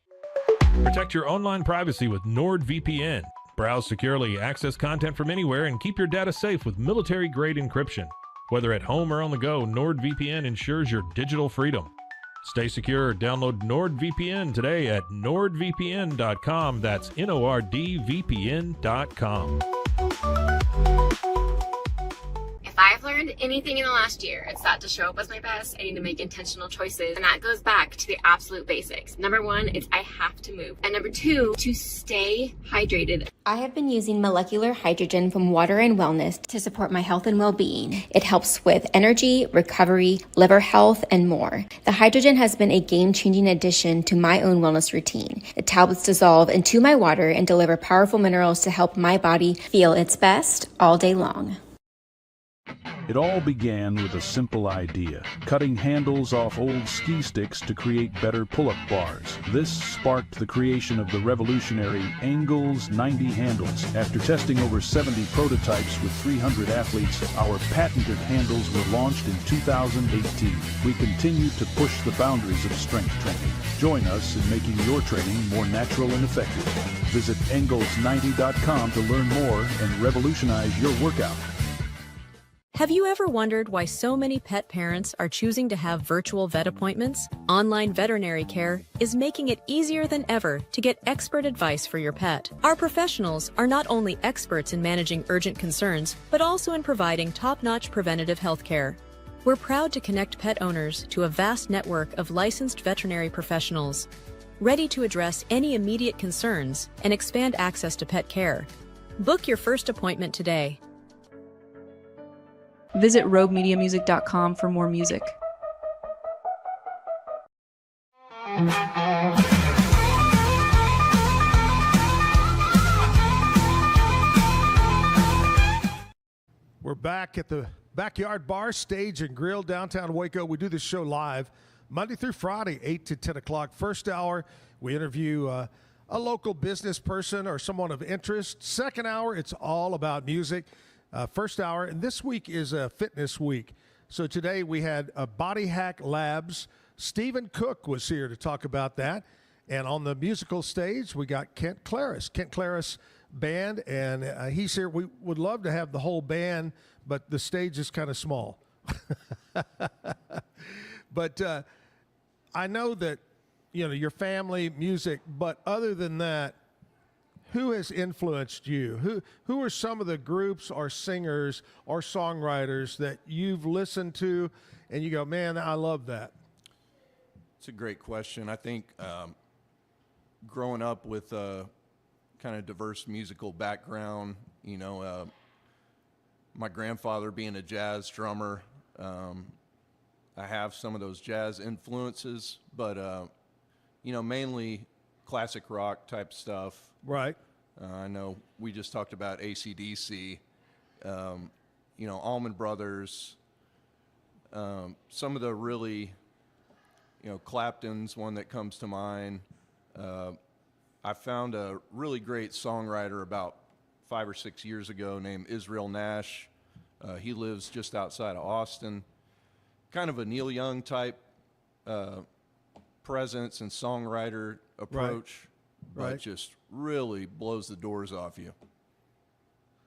Protect your online privacy with NordVPN. Browse securely, access content from anywhere, and keep your data safe with military-grade encryption. Whether at home or on the go, NordVPN ensures your digital freedom. Stay secure. Download NordVPN today at nordvpn.com. That's NORDVPN.com. If I've learned anything in the last year, it's that to show up as my best, I need to make intentional choices. And that goes back to the absolute basics. Number one, it's I have to move. And number two, to stay hydrated. I have been using molecular hydrogen from Water and Wellness to support my health and well-being. It helps with energy, recovery, liver health, and more. The hydrogen has been a game-changing addition to my own wellness routine. The tablets dissolve into my water and deliver powerful minerals to help my body feel its best all day long. It all began with a simple idea, cutting handles off old ski sticks to create better pull-up bars. This sparked the creation of the revolutionary Engels 90 handles. After testing over 70 prototypes with 300 athletes, our patented handles were launched in 2018. We continue to push the boundaries of strength training. Join us in making your training more natural and effective. Visit Engels90.com to learn more and revolutionize your workout. Have you ever wondered why so many pet parents are choosing to have virtual vet appointments? Online veterinary care is making it easier than ever to get expert advice for your pet. Our professionals are not only experts in managing urgent concerns, but also in providing top-notch preventative health care. We're proud to connect pet owners to a vast network of licensed veterinary professionals, ready to address any immediate concerns and expand access to pet care. Book your first appointment today. Visit roguemediamusic.com for more music. We're back at the Backyard Bar, Stage and Grill, downtown Waco. We do this show live Monday through Friday, 8 to 10 o'clock. First hour, we interview a local business person or someone of interest. Second hour, it's all about music. First hour, and this week is a fitness week. So today we had Body Hack Labs. Stephen Cook was here to talk about that. And on the musical stage, we got Kent Klaras Band, and he's here. We would love to have the whole band but the stage is kind of small. But I know that, your family, music, but other than that, who has influenced you? Who are some of the groups or singers or songwriters that you've listened to and you go, man, I love that? It's a great question. I think growing up with a kind of diverse musical background, my grandfather being a jazz drummer, I have some of those jazz influences, but, mainly classic rock type stuff. Right. I know we just talked about AC/DC, Allman Brothers, some of the really, Clapton's one that comes to mind. I found a really great songwriter about 5 or 6 years ago named Israel Nash. He lives just outside of Austin. Kind of a Neil Young type presence and songwriter approach, but just really blows the doors off you.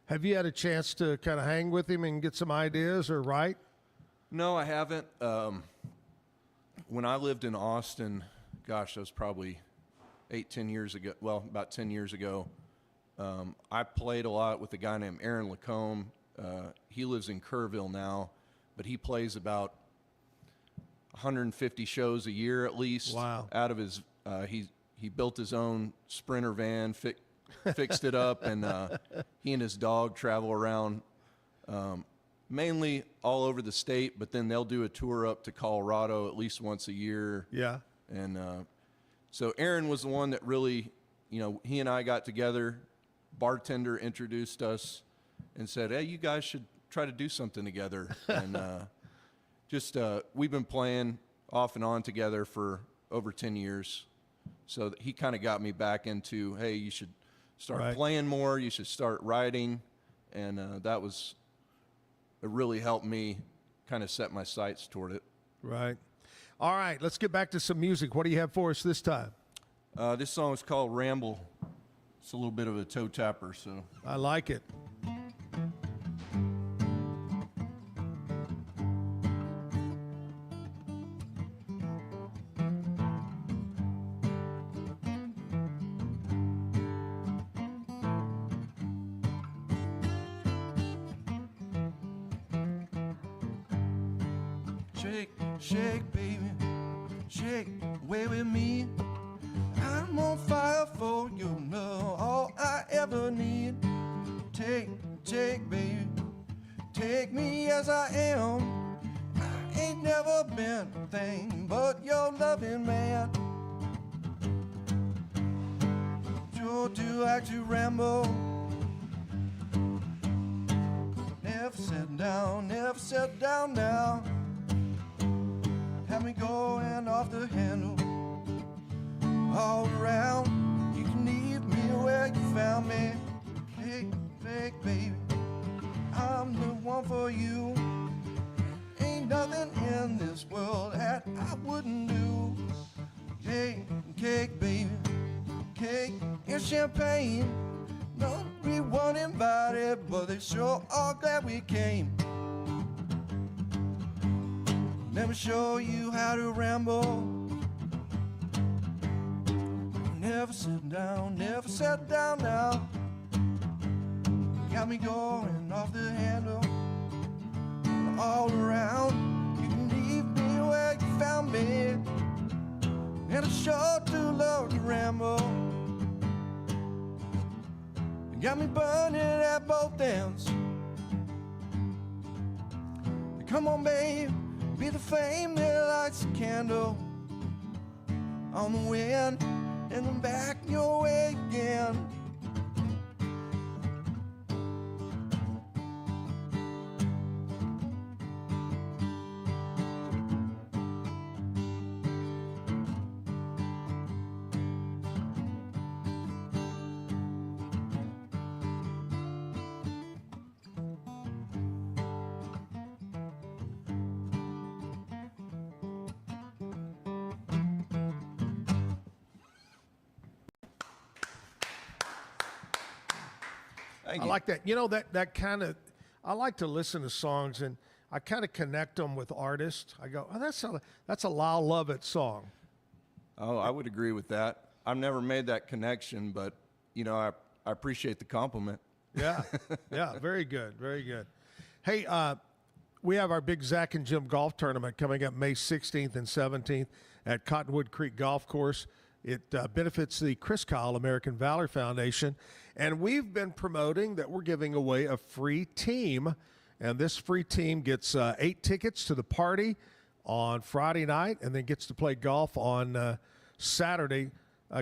Have you had a chance to kind of hang with him and get some ideas or write? No, I haven't. When I lived in Austin, gosh, that was probably 10 years ago. Well, about 10 years ago. I played a lot with a guy named Aaron Lacombe. He lives in Kerrville now, but he plays about 150 shows a year at least. Wow. Out of his, he built his own Sprinter van, fixed it up, and he and his dog travel around mainly all over the state, but then they'll do a tour up to Colorado at least once a year. Yeah. And so Aaron was the one that really, he and I got together. Bartender introduced us and said, hey, you guys should try to do something together. And we've been playing off and on together for over 10 years. So he kind of got me back into, hey, you should start playing more. You should start writing. And it really helped me kind of set my sights toward it. Right. All right, let's get back to some music. What do you have for us this time? This song is called Ramble. It's a little bit of a toe tapper, so. I like it. Shake, shake, baby, shake away with me. I'm on fire for your love, all I ever need. Take, baby, take me as I am. I ain't never been a thing but your loving man. Sure to like to ramble. Never sit down now. Have me going off the handle. All around, you can leave me where you found me. Hey, baby, I'm the one for you. Ain't nothing in this world that I wouldn't do. Cake, baby, cake and champagne. Not everyone invited, but they sure are glad we came. Let me show you how to ramble. Never sit down now. Got me going off the handle. All around, you can leave me where you found me. And I sure do love to ramble. You got me burning at both ends. Come on, babe, be the flame that lights the candle. On the wind, and then back your way again. I like that. You know, that kind of, I like to listen to songs, and I kind of connect them with artists. I go, oh, that's a Lyle Lovett song. Oh, I would agree with that. I've never made that connection, but, I appreciate the compliment. Yeah, yeah, very good, very good. Hey, we have our big Zach and Jim golf tournament coming up May 16th and 17th at Cottonwood Creek Golf Course. It benefits the Chris Kyle American Valor Foundation, and we've been promoting that we're giving away a free team, and this free team gets 8 tickets to the party on Friday night and then gets to play golf on Saturday.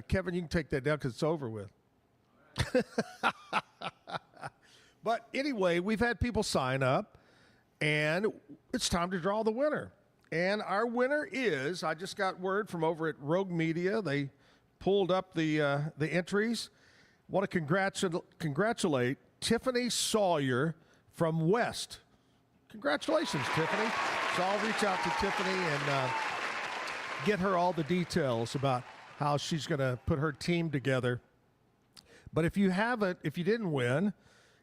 Kevin, you can take that down because it's over with. But anyway, we've had people sign up, and it's time to draw the winner. And our winner is, I just got word from over at Rogue Media. They pulled up the entries. Want to congratulate Tiffany Sawyer from West. Congratulations, Tiffany. So I'll reach out to Tiffany and get her all the details about how she's going to put her team together. But if you didn't win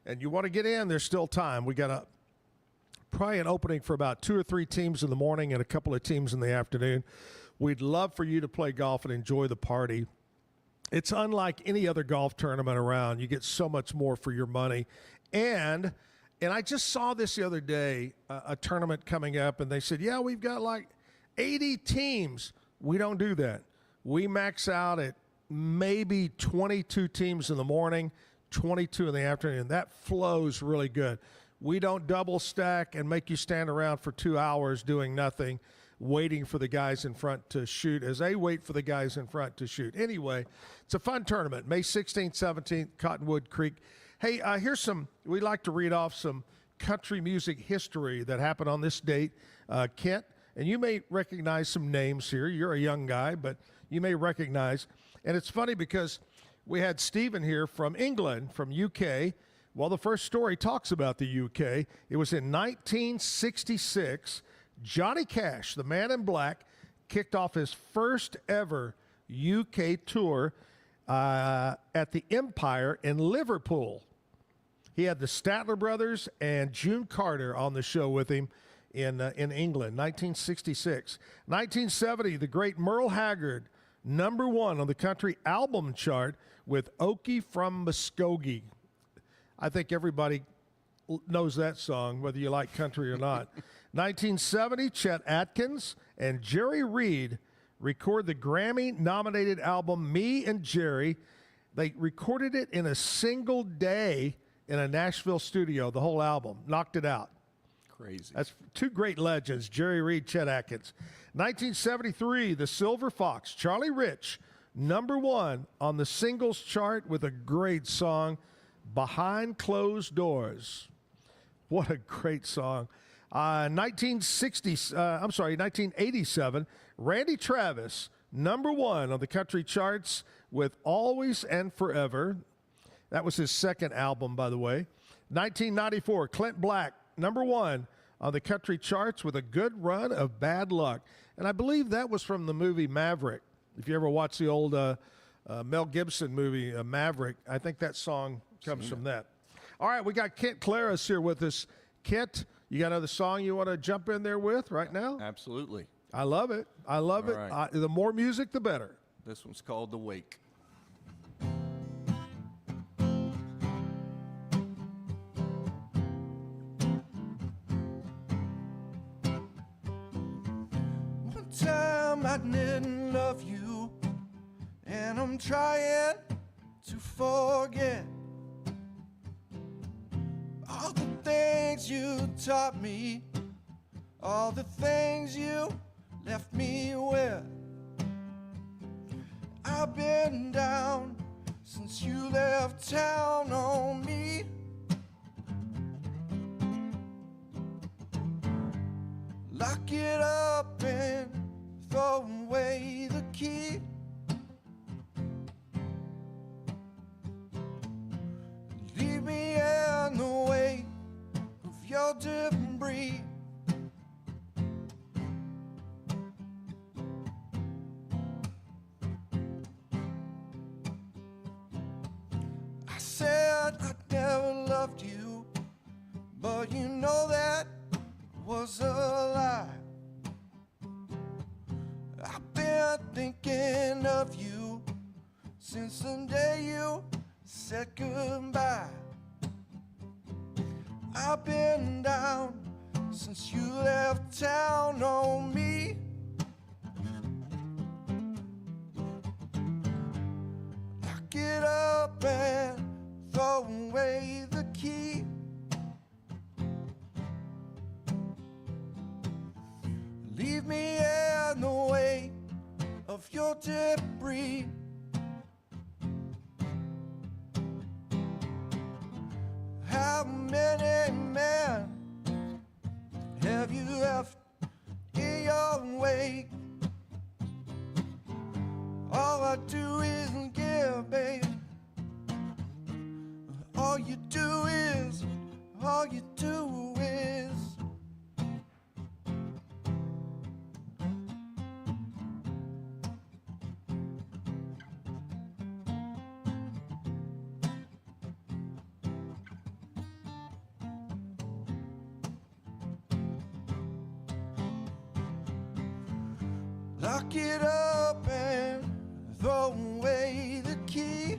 and you want to get in, there's still time. We got probably an opening for about 2 or 3 teams in the morning and a couple of teams in the afternoon. We'd love for you to play golf and enjoy the party. It's unlike any other golf tournament around. You get so much more for your money. And I just saw this the other day, a tournament coming up, and they said, yeah, we've got like 80 teams. We don't do that. We max out at maybe 22 teams in the morning, 22 in the afternoon. That flows really good. We don't double stack and make you stand around for 2 hours doing nothing, waiting for the guys in front to shoot as they wait for the guys in front to shoot. Anyway, it's a fun tournament, May 16th, 17th, Cottonwood Creek. Hey, we'd like to read off some country music history that happened on this date, Kent. And you may recognize some names here. You're a young guy, but you may recognize. And it's funny because we had Stephen here from England, from UK. Well, the first story talks about the UK. It was in 1966. Johnny Cash, the Man in Black, kicked off his first ever UK tour at the Empire in Liverpool. He had the Statler Brothers and June Carter on the show with him in England, 1966. 1970, the great Merle Haggard, #1 on the country album chart with Okie from Muskogee. I think everybody knows that song, whether you like country or not. 1970, Chet Atkins and Jerry Reed record the Grammy-nominated album Me and Jerry. They recorded it in a single day in a Nashville studio, the whole album. Knocked it out. Crazy. That's 2 great legends, Jerry Reed, Chet Atkins. 1973, the Silver Fox, Charlie Rich, #1 on the singles chart with a great song, Behind Closed Doors. What a great song. 1987, Randy Travis, #1 on the country charts with Always and Forever. That was his second album, by the way. 1994, Clint Black, #1 on the country charts with a good run of Bad Luck. And I believe that was from the movie Maverick. If you ever watch the old Mel Gibson movie, Maverick, I think that song comes from that. All right, we got Kent Klaras here with us. Kent, you got another song you want to jump in there with right now? Absolutely. I love it. I love it. Right. The more music, the better. This one's called The Wake. One time I didn't love you, and I'm trying to forget all the things you taught me, all the things you left me with. I've been down since you left town on me. Lock it up and throw away the key. Leave me in the wake of your debris. I said I never loved you, but But you know that was a lie. I've been thinking of you since the day you said goodbye. I've been down since you left town on me. Lock it up and throw away the key. Leave me in the way of your debris. How many men have you left in your wake? All I do is give, baby. All you do is lock it up and throw away the key.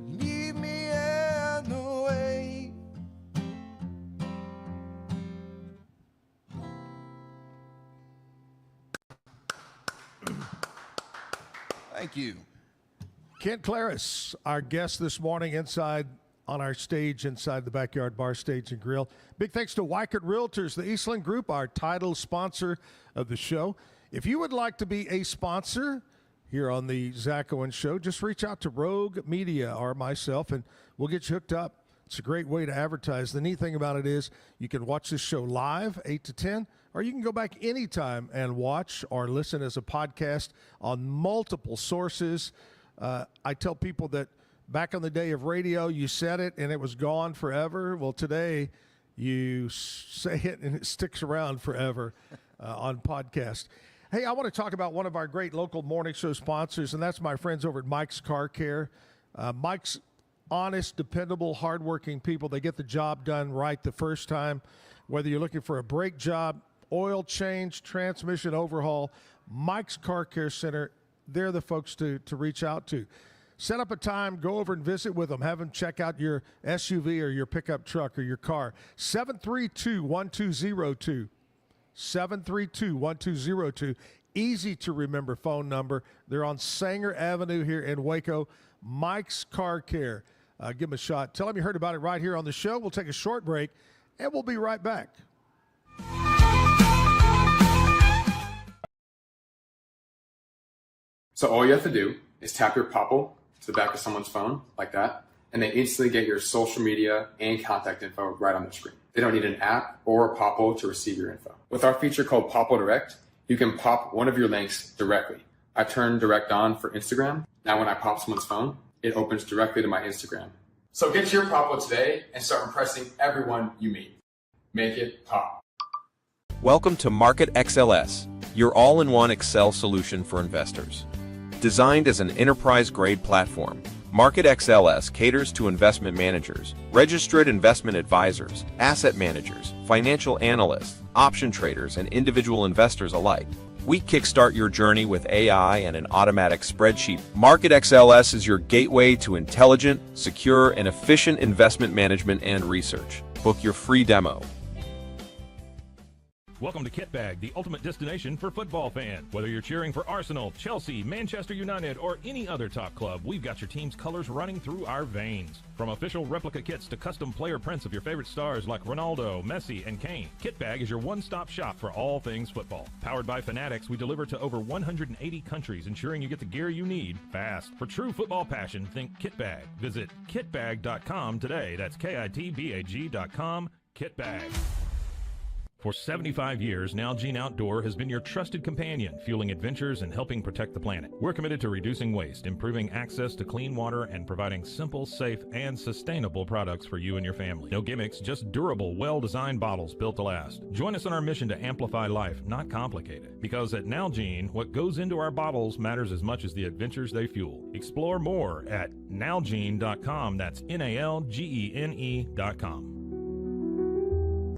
Leave me in the way. Thank you. Kent Klaras, our guest this morning inside on our stage, inside the Backyard Bar Stage and Grill. Big thanks to Weikert Realtors, the Eastland Group, our title sponsor of the show. If you would like to be a sponsor here on the Zack Owen Show, just reach out to Rogue Media or myself, and we'll get you hooked up. It's a great way to advertise. The neat thing about it is you can watch this show live, 8 to 10, or you can go back anytime and watch or listen as a podcast on multiple sources. I tell people that back on the day of radio, you said it and it was gone forever. Well, today you say it and it sticks around forever on podcast. Hey, I want to talk about one of our great local morning show sponsors, and that's my friends over at Mike's Car Care. Mike's honest, dependable, hardworking people. They get the job done right the first time. Whether you're looking for a brake job, oil change, transmission overhaul, Mike's Car Care Center, they're the folks to reach out to. Set up a time, go over and visit with them. Have them check out your SUV or your pickup truck or your car. 732-1202. 732-1202. Easy to remember phone number. They're on Sanger Avenue here in Waco. Mike's Car Care. Give them a shot. Tell them you heard about it right here on the show. We'll take a short break, and we'll be right back. So all you have to do is tap your Popple to the back of someone's phone, like that, and they instantly get your social media and contact info right on their screen. They don't need an app or a Popple to receive your info. With our feature called Popple Direct, you can pop one of your links directly. I turned Direct on for Instagram. Now when I pop someone's phone, it opens directly to my Instagram. So get your Popple today and start impressing everyone you meet. Make it pop. Welcome to Market XLS, your all-in-one Excel solution for investors. Designed as an enterprise-grade platform, Market XLS caters to investment managers, registered investment advisors, asset managers, financial analysts, option traders, and individual investors alike. We kickstart your journey with AI and an automatic spreadsheet. Market XLS is your gateway to intelligent, secure, and efficient investment management and research. Book your free demo. Welcome to Kitbag, the ultimate destination for football fans. Whether you're cheering for Arsenal, Chelsea, Manchester United, or any other top club, we've got your team's colors running through our veins. From official replica kits to custom player prints of your favorite stars like Ronaldo, Messi, and Kane, Kitbag is your one-stop shop for all things football. Powered by Fanatics, we deliver to over 180 countries, ensuring you get the gear you need fast. For true football passion, think Kitbag. Visit kitbag.com today. That's KITBAG.com. Kitbag. For 75 years, Nalgene Outdoor has been your trusted companion, fueling adventures and helping protect the planet. We're committed to reducing waste, improving access to clean water, and providing simple, safe, and sustainable products for you and your family. No gimmicks, just durable, well-designed bottles built to last. Join us on our mission to amplify life, not complicate it. Because at Nalgene, what goes into our bottles matters as much as the adventures they fuel. Explore more at nalgene.com. That's NALGENE.com.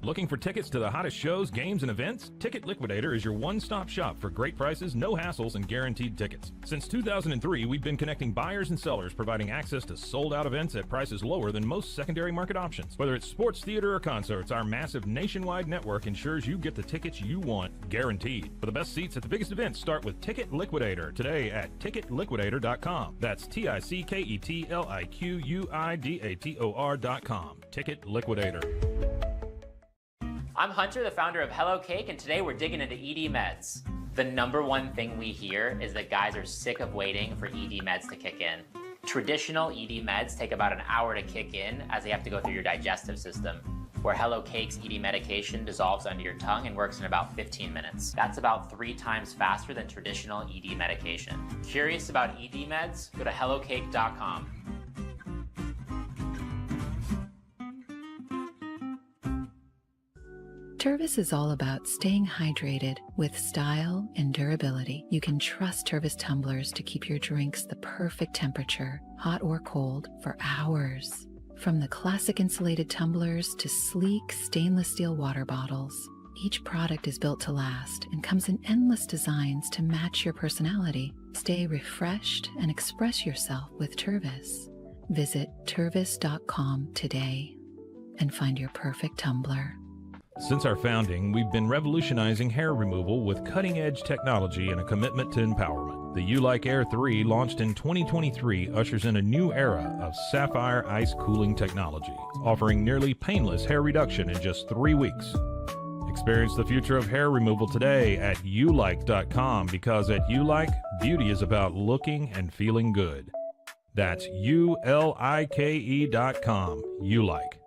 Looking for tickets to the hottest shows, games, and events? Ticket Liquidator is your one-stop shop for great prices, no hassles, and guaranteed tickets. Since 2003, we've been connecting buyers and sellers, providing access to sold-out events at prices lower than most secondary market options. Whether it's sports, theater, or concerts, our massive nationwide network ensures you get the tickets you want, guaranteed. For the best seats at the biggest events, start with Ticket Liquidator today at ticketliquidator.com. That's TICKETLIQUIDATOR.com. Ticket Liquidator. I'm Hunter, the founder of Hello Cake, and today we're digging into ED meds. The number one thing we hear is that guys are sick of waiting for ED meds to kick in. Traditional ED meds take about an hour to kick in as they have to go through your digestive system, where Hello Cake's ED medication dissolves under your tongue and works in about 15 minutes. That's about 3 times faster than traditional ED medication. Curious about ED meds? Go to hellocake.com. Tervis is all about staying hydrated with style and durability. You can trust Tervis tumblers to keep your drinks the perfect temperature, hot or cold, for hours. From the classic insulated tumblers to sleek stainless steel water bottles, each product is built to last and comes in endless designs to match your personality. Stay refreshed and express yourself with Tervis. Visit tervis.com today and find your perfect tumbler. Since our founding, we've been revolutionizing hair removal with cutting-edge technology and a commitment to empowerment. The U-Like Air 3, launched in 2023, ushers in a new era of sapphire ice cooling technology, offering nearly painless hair reduction in just 3 weeks. Experience the future of hair removal today at ulike.com, because at U-Like, beauty is about looking and feeling good. That's ulike.com, U-Like.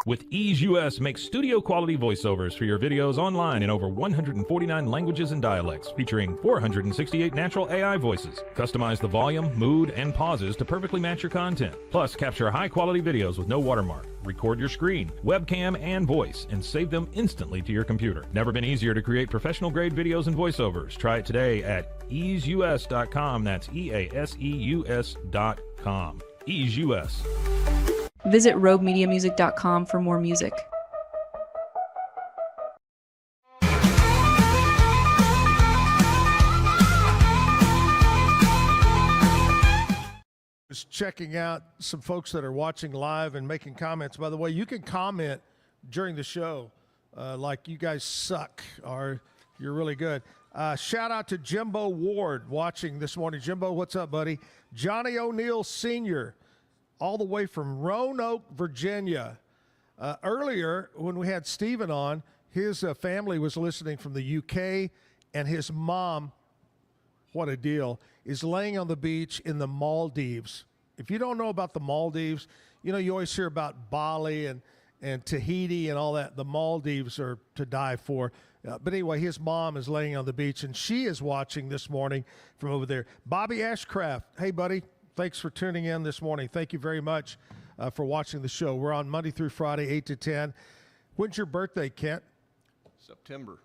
With Ease US, make studio-quality voiceovers for your videos online in over 149 languages and dialects, featuring 468 natural AI voices. Customize the volume, mood, and pauses to perfectly match your content. Plus, capture high-quality videos with no watermark. Record your screen, webcam, and voice, and save them instantly to your computer. Never been easier to create professional-grade videos and voiceovers. Try it today at easeus.com. That's EASEUS.com. Ease US. Visit roguemediamusic.com for more music. Just checking out some folks that are watching live and making comments. By the way, you can comment during the show like you guys suck or you're really good. Shout out to Jimbo Ward watching this morning. Jimbo, what's up, buddy? Johnny O'Neill Sr., all the way from Roanoke, Virginia. Earlier, when we had Stephen on, his family was listening from the UK, and his mom, what a deal, is laying on the beach in the Maldives. If you don't know about the Maldives, you know, you always hear about Bali and Tahiti and all that. The Maldives are to die for. But anyway, his mom is laying on the beach, and she is watching this morning from over there. Bobby Ashcraft, hey, buddy. Thanks for tuning in this morning. Thank you very much for watching the show. We're on Monday through Friday, 8 to 10. When's your birthday, Kent? September.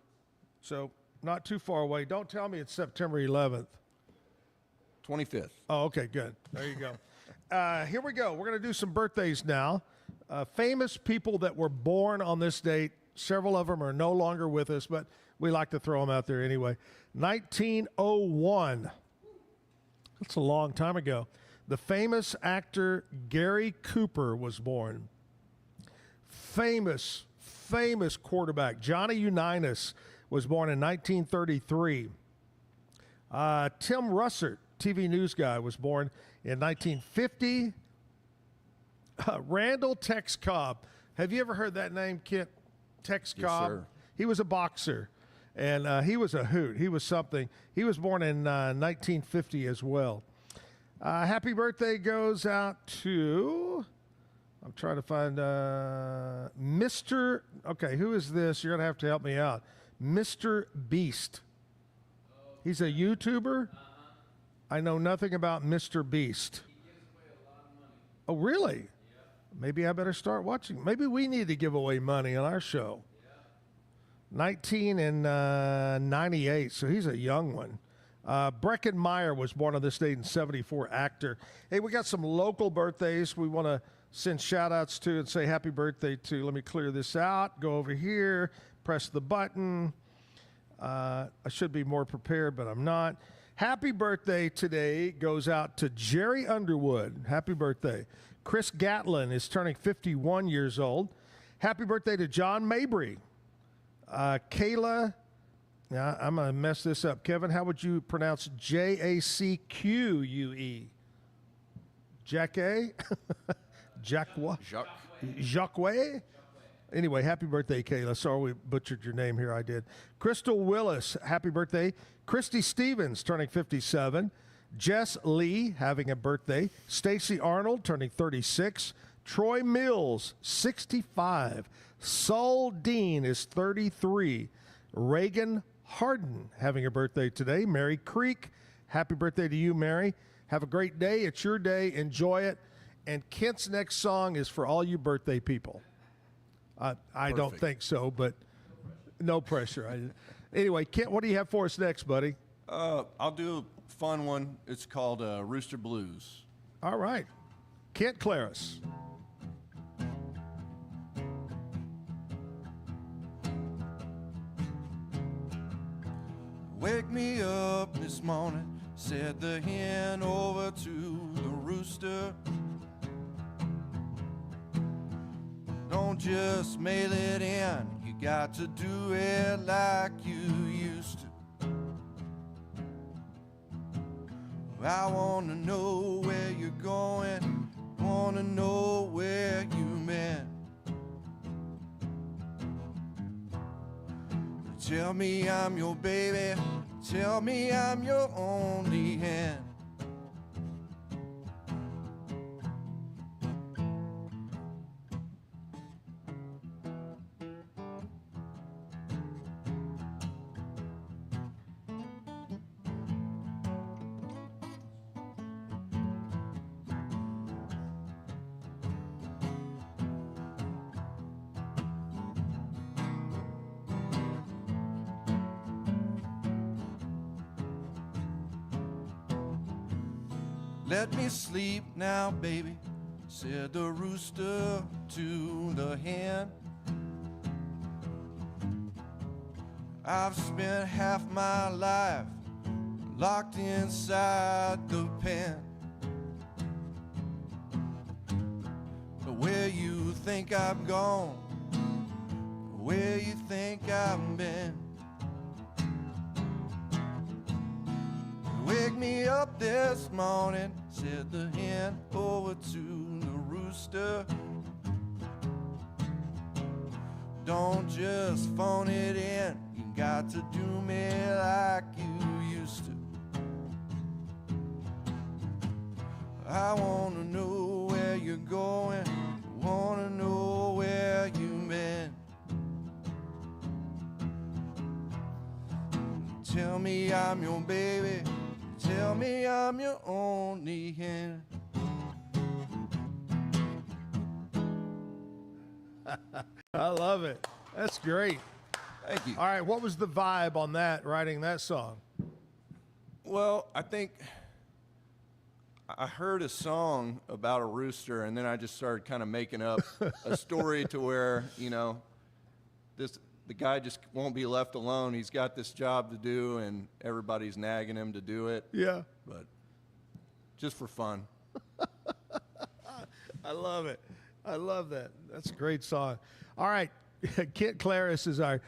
So not too far away. Don't tell me it's September 11th. 25th. Oh, okay, good. There you go. Here we go. We're going to do some birthdays now. Famous people that were born on this date. Several of them are no longer with us, but we like to throw them out there anyway. 1901. That's a long time ago. The famous actor Gary Cooper was born. Famous quarterback Johnny Unitas was born in 1933. Tim Russert, TV news guy, was born in 1950. Randall Tex Cobb. Have you ever heard that name, Kent? Tex Cobb? Yes, sir. He was a boxer, and he was a hoot. He was something. He was born in 1950 as well. Happy birthday goes out to I'm trying to find Mr. Okay, who is this? You're going to help me out. Mr. Beast. He's a YouTuber? I know nothing about Mr. Beast. Oh, really? Maybe I better start watching. Maybe we need to give away money on our show. 19 and 98, so he's a young one. Breckin Meyer was born on this date in 74, actor. Hey, we got some local birthdays we want to send shout-outs to and say happy birthday to. Let me clear this out. Go over here, press the button. I should be more prepared, but I'm not. Happy birthday today goes out to Jerry Underwood. Happy birthday. Chris Gatlin is turning 51 years old. Happy birthday to John Mabry. Kayla, yeah, I'm going to mess this up. Kevin, how would you pronounce Jacque? Jacques? Jacques? Jacques? Anyway, happy birthday, Kayla. Sorry we butchered your name here. I did. Crystal Willis, happy birthday. Christy Stevens, turning 57. Jess Lee, having a birthday. Stacy Arnold, turning 36. Troy Mills, 65. Saul Dean is 33. Reagan Harden, having a birthday today. Mary Creek, happy birthday to you, Mary. Have a great day. It's your day. Enjoy it. And Kent's next song is for all you birthday people. I don't think so, but no pressure. Anyway, Kent, what do you have for us next, buddy? I'll do a fun one. It's called Rooster Blues. All right. Kent Klaras. Wake me up this morning, said the hen over to the rooster. Don't just mail it in, you got to do it like you used to. I want to know where you're going, want to know where you've been. Tell me I'm your baby, tell me I'm your only hen. Let me sleep now, baby, said the rooster to the hen. I've spent half my life locked inside the pen. But where you think I've gone, where you think I've been. Wake me up this morning, said the hen over to the rooster. Don't just phone it in, you got to do me like you used to. I want to know where you're going, want to know where you've been. Tell me I'm your baby, tell me I'm your only hen. I love it. That's great. Thank you. All right, what was the vibe on that, writing that song? Well, I think I heard a song about a rooster, and then I just started kind of making up a story to where, you know, the guy just won't be left alone. He's got this job to do, and everybody's nagging him to do it. Yeah. But just for fun. I love it. I love that. That's a great song. All right. Kent Klaras is our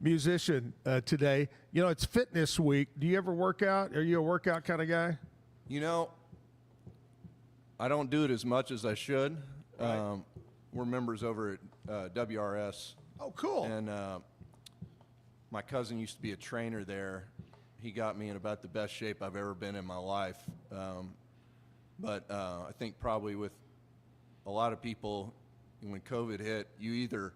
musician today. You know, it's fitness week. Do you ever work out? Are you a workout kind of guy? You know, I don't do it as much as I should. Right. We're members over at WRS. Oh, cool. And my cousin used to be a trainer there. He got me in about the best shape I've ever been in my life. But I think probably with a lot of people, when COVID hit, you either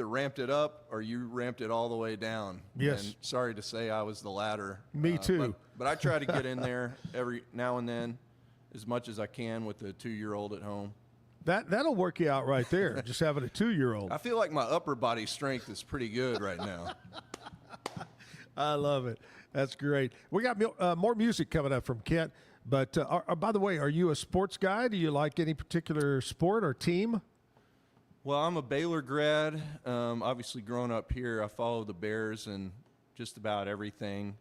ramped it up or you ramped it all the way down. Yes. And sorry to say I was the latter. Me too. But I try to get in there every now and then as much as I can with the 2-year-old at home. That'll work you out right there, just having a 2-year-old. I feel like my upper body strength is pretty good right now. I love it. That's great. We got more music coming up from Kent. But by the way, are you a sports guy? Do you like any particular sport or team? Well, I'm a Baylor grad. Obviously, growing up here, I follow the Bears and just about everything.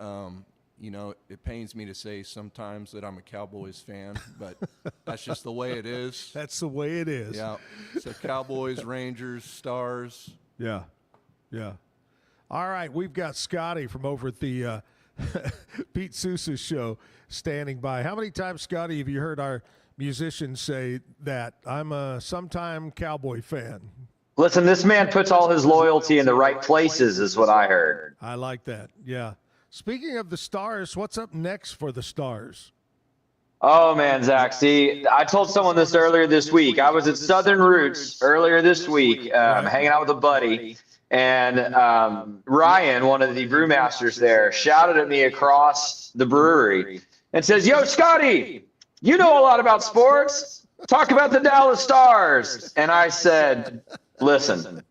You know, it pains me to say sometimes that I'm a Cowboys fan, but that's just the way it is. That's the way it is. Yeah. So Cowboys, Rangers, Stars. Yeah. Yeah. All right. We've got Scotty from over at the Pete Sousa show standing by. How many times, Scotty, have you heard our musicians say that I'm a sometime Cowboy fan? Listen, this man puts all his loyalty in the right places is what I heard. I like that. Yeah. Speaking of the Stars, what's up next for the Stars? Oh, man, Zach. See, I told someone this earlier this week. I was at Southern Roots earlier this week, hanging out with a buddy. And Ryan, one of the brewmasters there, shouted at me across the brewery and says, "Yo, Scotty, you know a lot about sports. Talk about the Dallas Stars." And I said, "Listen,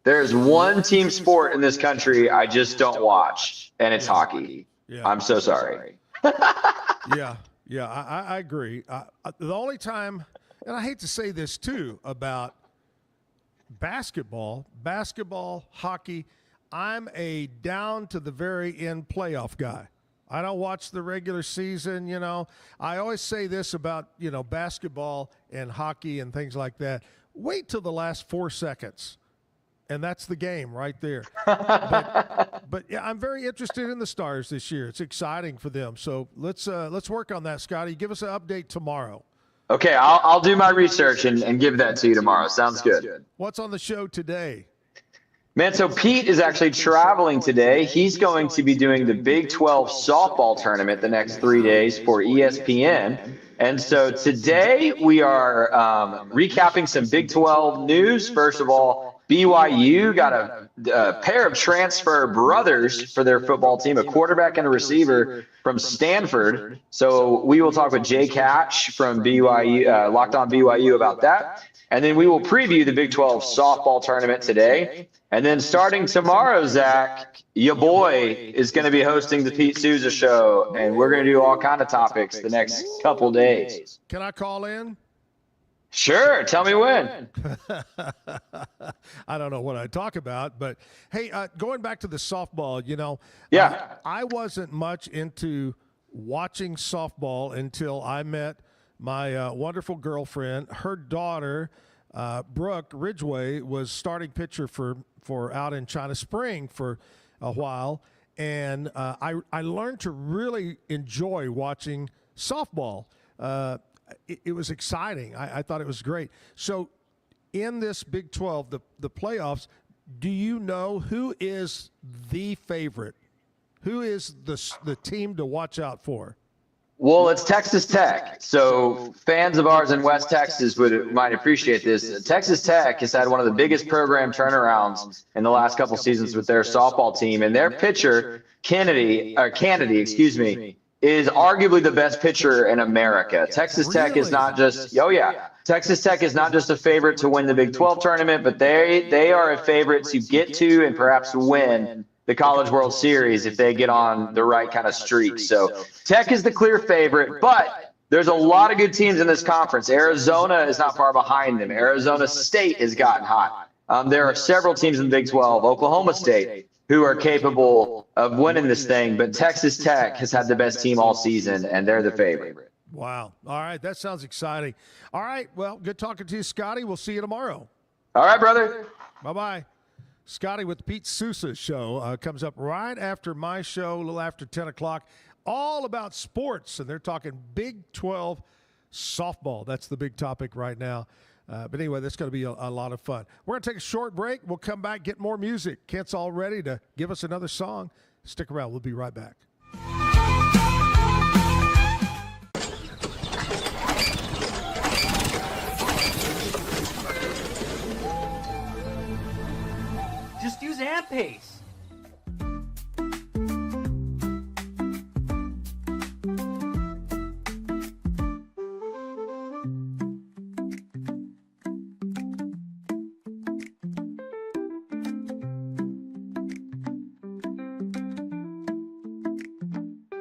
there's one team sport in this country I just don't watch, and it's hockey. Yeah. I'm so sorry." Yeah, I agree. The only time, and I hate to say this too about basketball, hockey, I'm a down to the very end playoff guy. I don't watch the regular season, you know. I always say this about, you know, basketball and hockey and things like that. Wait till the last 4 seconds, and that's the game right there. But yeah, I'm very interested in the Stars this year. It's exciting for them. So let's work on that, Scotty. Give us an update tomorrow. Okay, I'll do my research and give that to you tomorrow. Sounds good. What's on the show today? Man, so Pete is actually traveling today. He's going to be doing the Big 12 softball tournament the next 3 days for ESPN. And so today we are recapping some Big 12 news. First of all, BYU got a pair of transfer brothers for their football team, a quarterback and a receiver from Stanford. So we will talk with Jay Catch from BYU, Locked On BYU, about that. And then we will preview the Big 12 softball tournament today. And then starting tomorrow, Zach, your boy is going to be hosting the Pete Sousa show, and we're going to do all kind of topics the next couple days. Can I call in? Sure. Tell me when. I don't know what I talk about, but hey, going back to the softball, you know, I wasn't much into watching softball until I met my wonderful girlfriend. Her daughter, Brooke Ridgway, was starting pitcher for out in China Spring for a while, and I learned to really enjoy watching softball. It was exciting. I thought it was great. So in this Big 12, the playoffs, do you know who is the favorite? Who is the team to watch out for? Well, it's Texas Tech. So fans of ours in West Texas might appreciate this. Texas Tech has had one of the biggest program turnarounds in the last couple seasons with their softball team, and their pitcher, Kennedy, is arguably the best pitcher in America. Texas Tech is not just Texas Tech is not just a favorite to win the Big 12 tournament, but they are a favorite to get to and perhaps win the College World Series if they get on the right kind of streak. So Tech is the clear favorite, but there's a lot of good teams in this conference. Arizona is not far behind them. Arizona State has gotten hot. There are several teams in the Big 12, Oklahoma State, who are capable of winning this thing, but Texas Tech has had the best team all season, and they're the favorite. Wow. All right, that sounds exciting. All right, well, good talking to you, Scotty. We'll see you tomorrow. All right, brother. Bye-bye. Scotty with the Pete Sousa show comes up right after my show, a little after 10 o'clock, all about sports, and they're talking Big 12 softball. That's the big topic right now. But anyway, that's going to be a lot of fun. We're going to take a short break. We'll come back, get more music. Kent's all ready to give us another song. Stick around. We'll be right back. Just use AMP-Pace.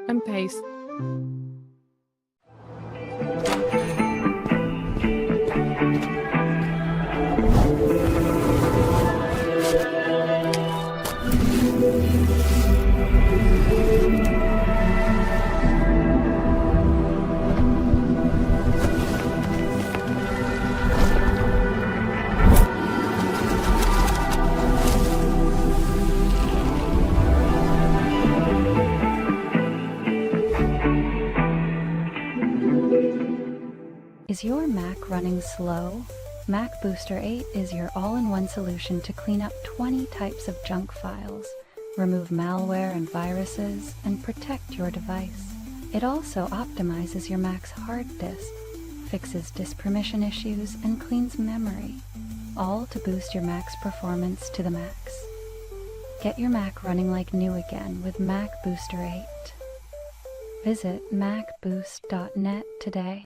AMP-Pace. Is your Mac running slow? Mac Booster 8 is your all-in-one solution to clean up 20 types of junk files, remove malware and viruses, and protect your device. It also optimizes your Mac's hard disk, fixes disk permission issues, and cleans memory, all to boost your Mac's performance to the max. Get your Mac running like new again with Mac Booster 8. Visit macboost.net today.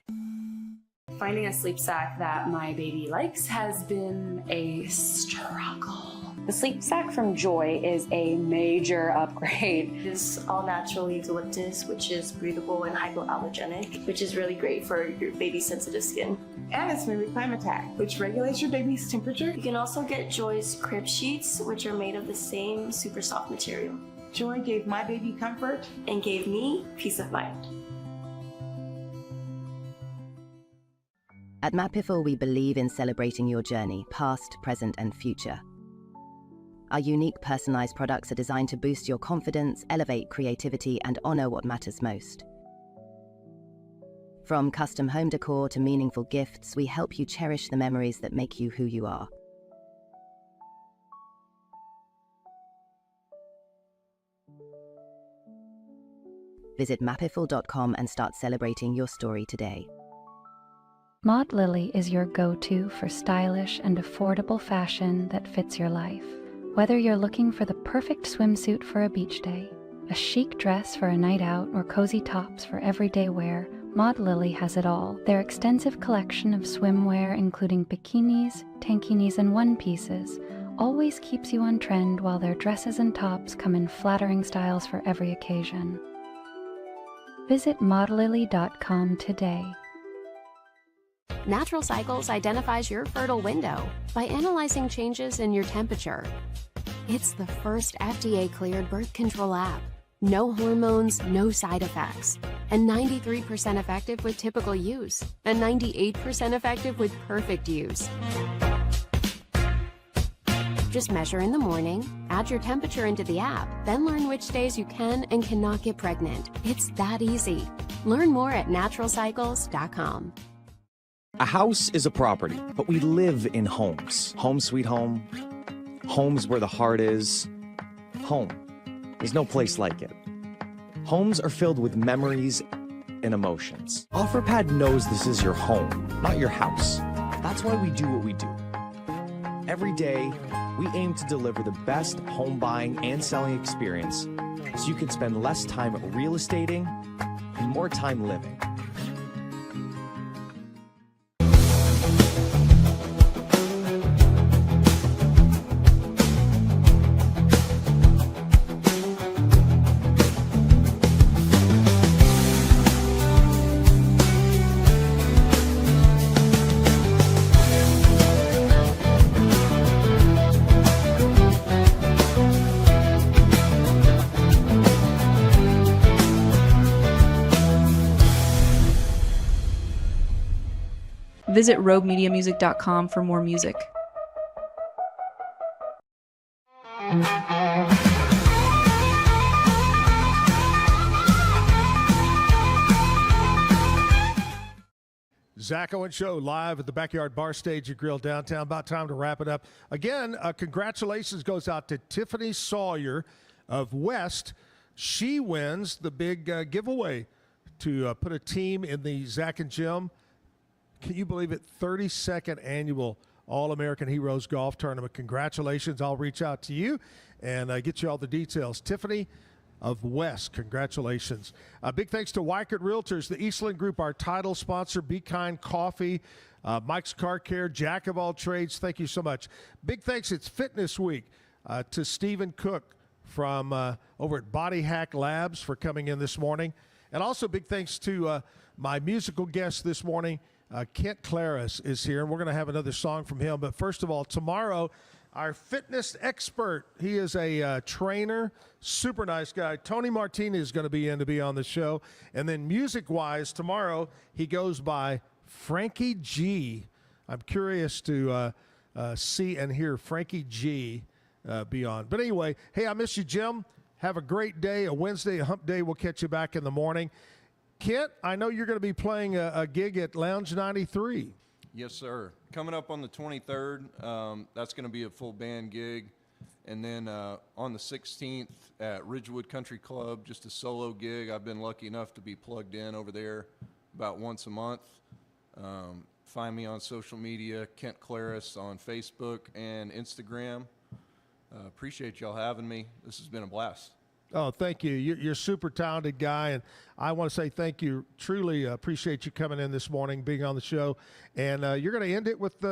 Finding a sleep sack that my baby likes has been a struggle. The sleep sack from Joy is a major upgrade. It's all natural eucalyptus, which is breathable and hypoallergenic, which is really great for your baby's sensitive skin. And it's made with ClimateTac, which regulates your baby's temperature. You can also get Joy's crib sheets, which are made of the same super soft material. Joy gave my baby comfort and gave me peace of mind. At Mapiful, we believe in celebrating your journey, past, present, and future. Our unique personalized products are designed to boost your confidence, elevate creativity, and honor what matters most. From custom home decor to meaningful gifts, we help you cherish the memories that make you who you are. Visit mapiful.com and start celebrating your story today. Maud Lily is your go-to for stylish and affordable fashion that fits your life. Whether you're looking for the perfect swimsuit for a beach day, a chic dress for a night out, or cozy tops for everyday wear, Maud Lily has it all. Their extensive collection of swimwear, including bikinis, tankinis, and one-pieces, always keeps you on trend, while their dresses and tops come in flattering styles for every occasion. Visit maudlily.com today. Natural Cycles identifies your fertile window by analyzing changes in your temperature. It's the first FDA-cleared birth control app. No hormones, no side effects, and 93% effective with typical use, and 98% effective with perfect use. Just measure in the morning, add your temperature into the app, then learn which days you can and cannot get pregnant. It's that easy. Learn more at naturalcycles.com. A house is a property, but we live in homes. Home sweet home. Homes where the heart is. Home. There's no place like it. Homes are filled with memories and emotions. OfferPad knows this is your home, not your house. That's why we do what we do. Every day, we aim to deliver the best home buying and selling experience so you can spend less time real estating and more time living. Visit roguemediamusic.com for more music. Zack Owen Show live at the Backyard Bar Stage at Grill downtown. About time to wrap it up. Again, congratulations goes out to Tiffany Sawyer of West. She wins the big giveaway to put a team in the Zack and Jim. Can you believe it? 32nd annual All-American Heroes Golf Tournament. Congratulations. I'll reach out to you and get you all the details. Tiffany of West, congratulations. Big thanks to Weichert Realtors, the Eastland Group, our title sponsor, Be Kind Coffee, Mike's Car Care, Jack of All Trades. Thank you so much. Big thanks, it's Fitness Week, to Stephen Cook from over at Body Hack Labs for coming in this morning. And also big thanks to my musical guest this morning, Kent Klaras is here, and we're going to have another song from him. But first of all, tomorrow, our fitness expert, he is a trainer, super nice guy. Tony Martinez is going to be on the show. And then music-wise, tomorrow he goes by Frankie G. I'm curious to see and hear Frankie G be on. But anyway, hey, I miss you, Jim. Have a great day, a Wednesday, a hump day. We'll catch you back in the morning. Kent, I know you're going to be playing a gig at Lounge 93. Yes, sir. Coming up on the 23rd, that's going to be a full band gig. And then on the 16th at Ridgewood Country Club, just a solo gig. I've been lucky enough to be plugged in over there about once a month. Find me on social media, Kent Klaras on Facebook and Instagram. Appreciate y'all having me. This has been a blast. Oh, thank you. You're a super talented guy, and I want to say thank you. Truly appreciate you coming in this morning, being on the show. And you're going to end it with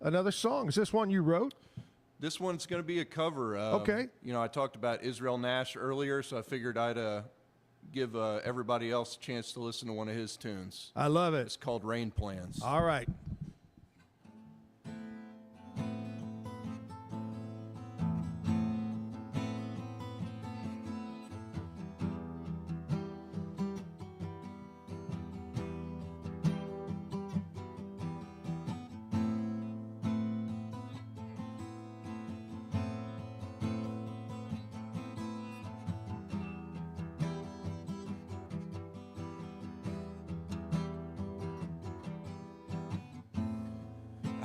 another song. Is this one you wrote? This one's going to be a cover. Okay. You know, I talked about Israel Nash earlier, so I figured I'd give everybody else a chance to listen to one of his tunes. I love it. It's called Rain Plans. All right.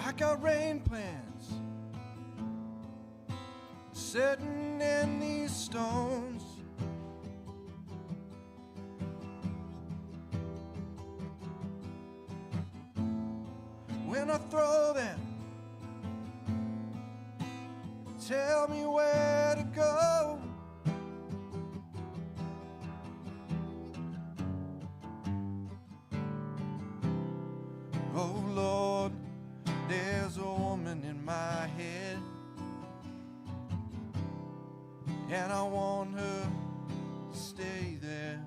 I got rain plans sitting in these stones. When I throw them, tell me where to go. Oh Lord, there's a woman in my head, and I want her to stay there.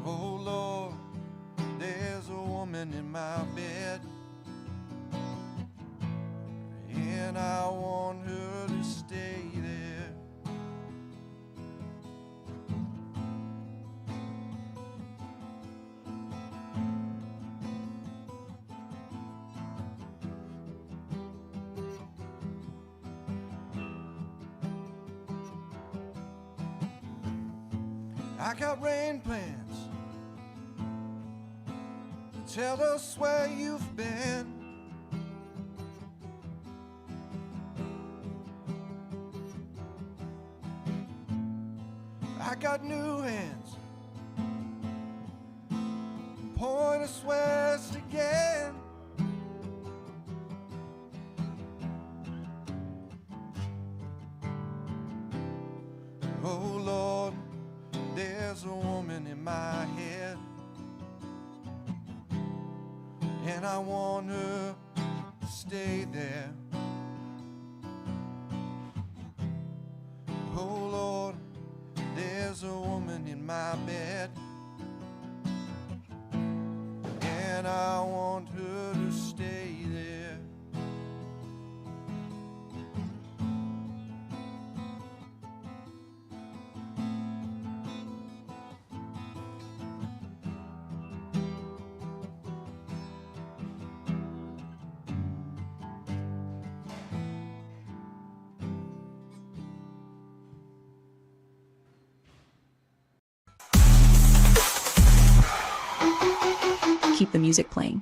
Oh Lord, there's a woman in my bed, and I want her to stay there. I got rain plans to tell us where you've been. I got new hands, point us west again. Oh Lord, there's a woman in my head, and I want her to stay there. Oh Lord, there's a woman in my bed, and I want her to stay there. Keep the music playing.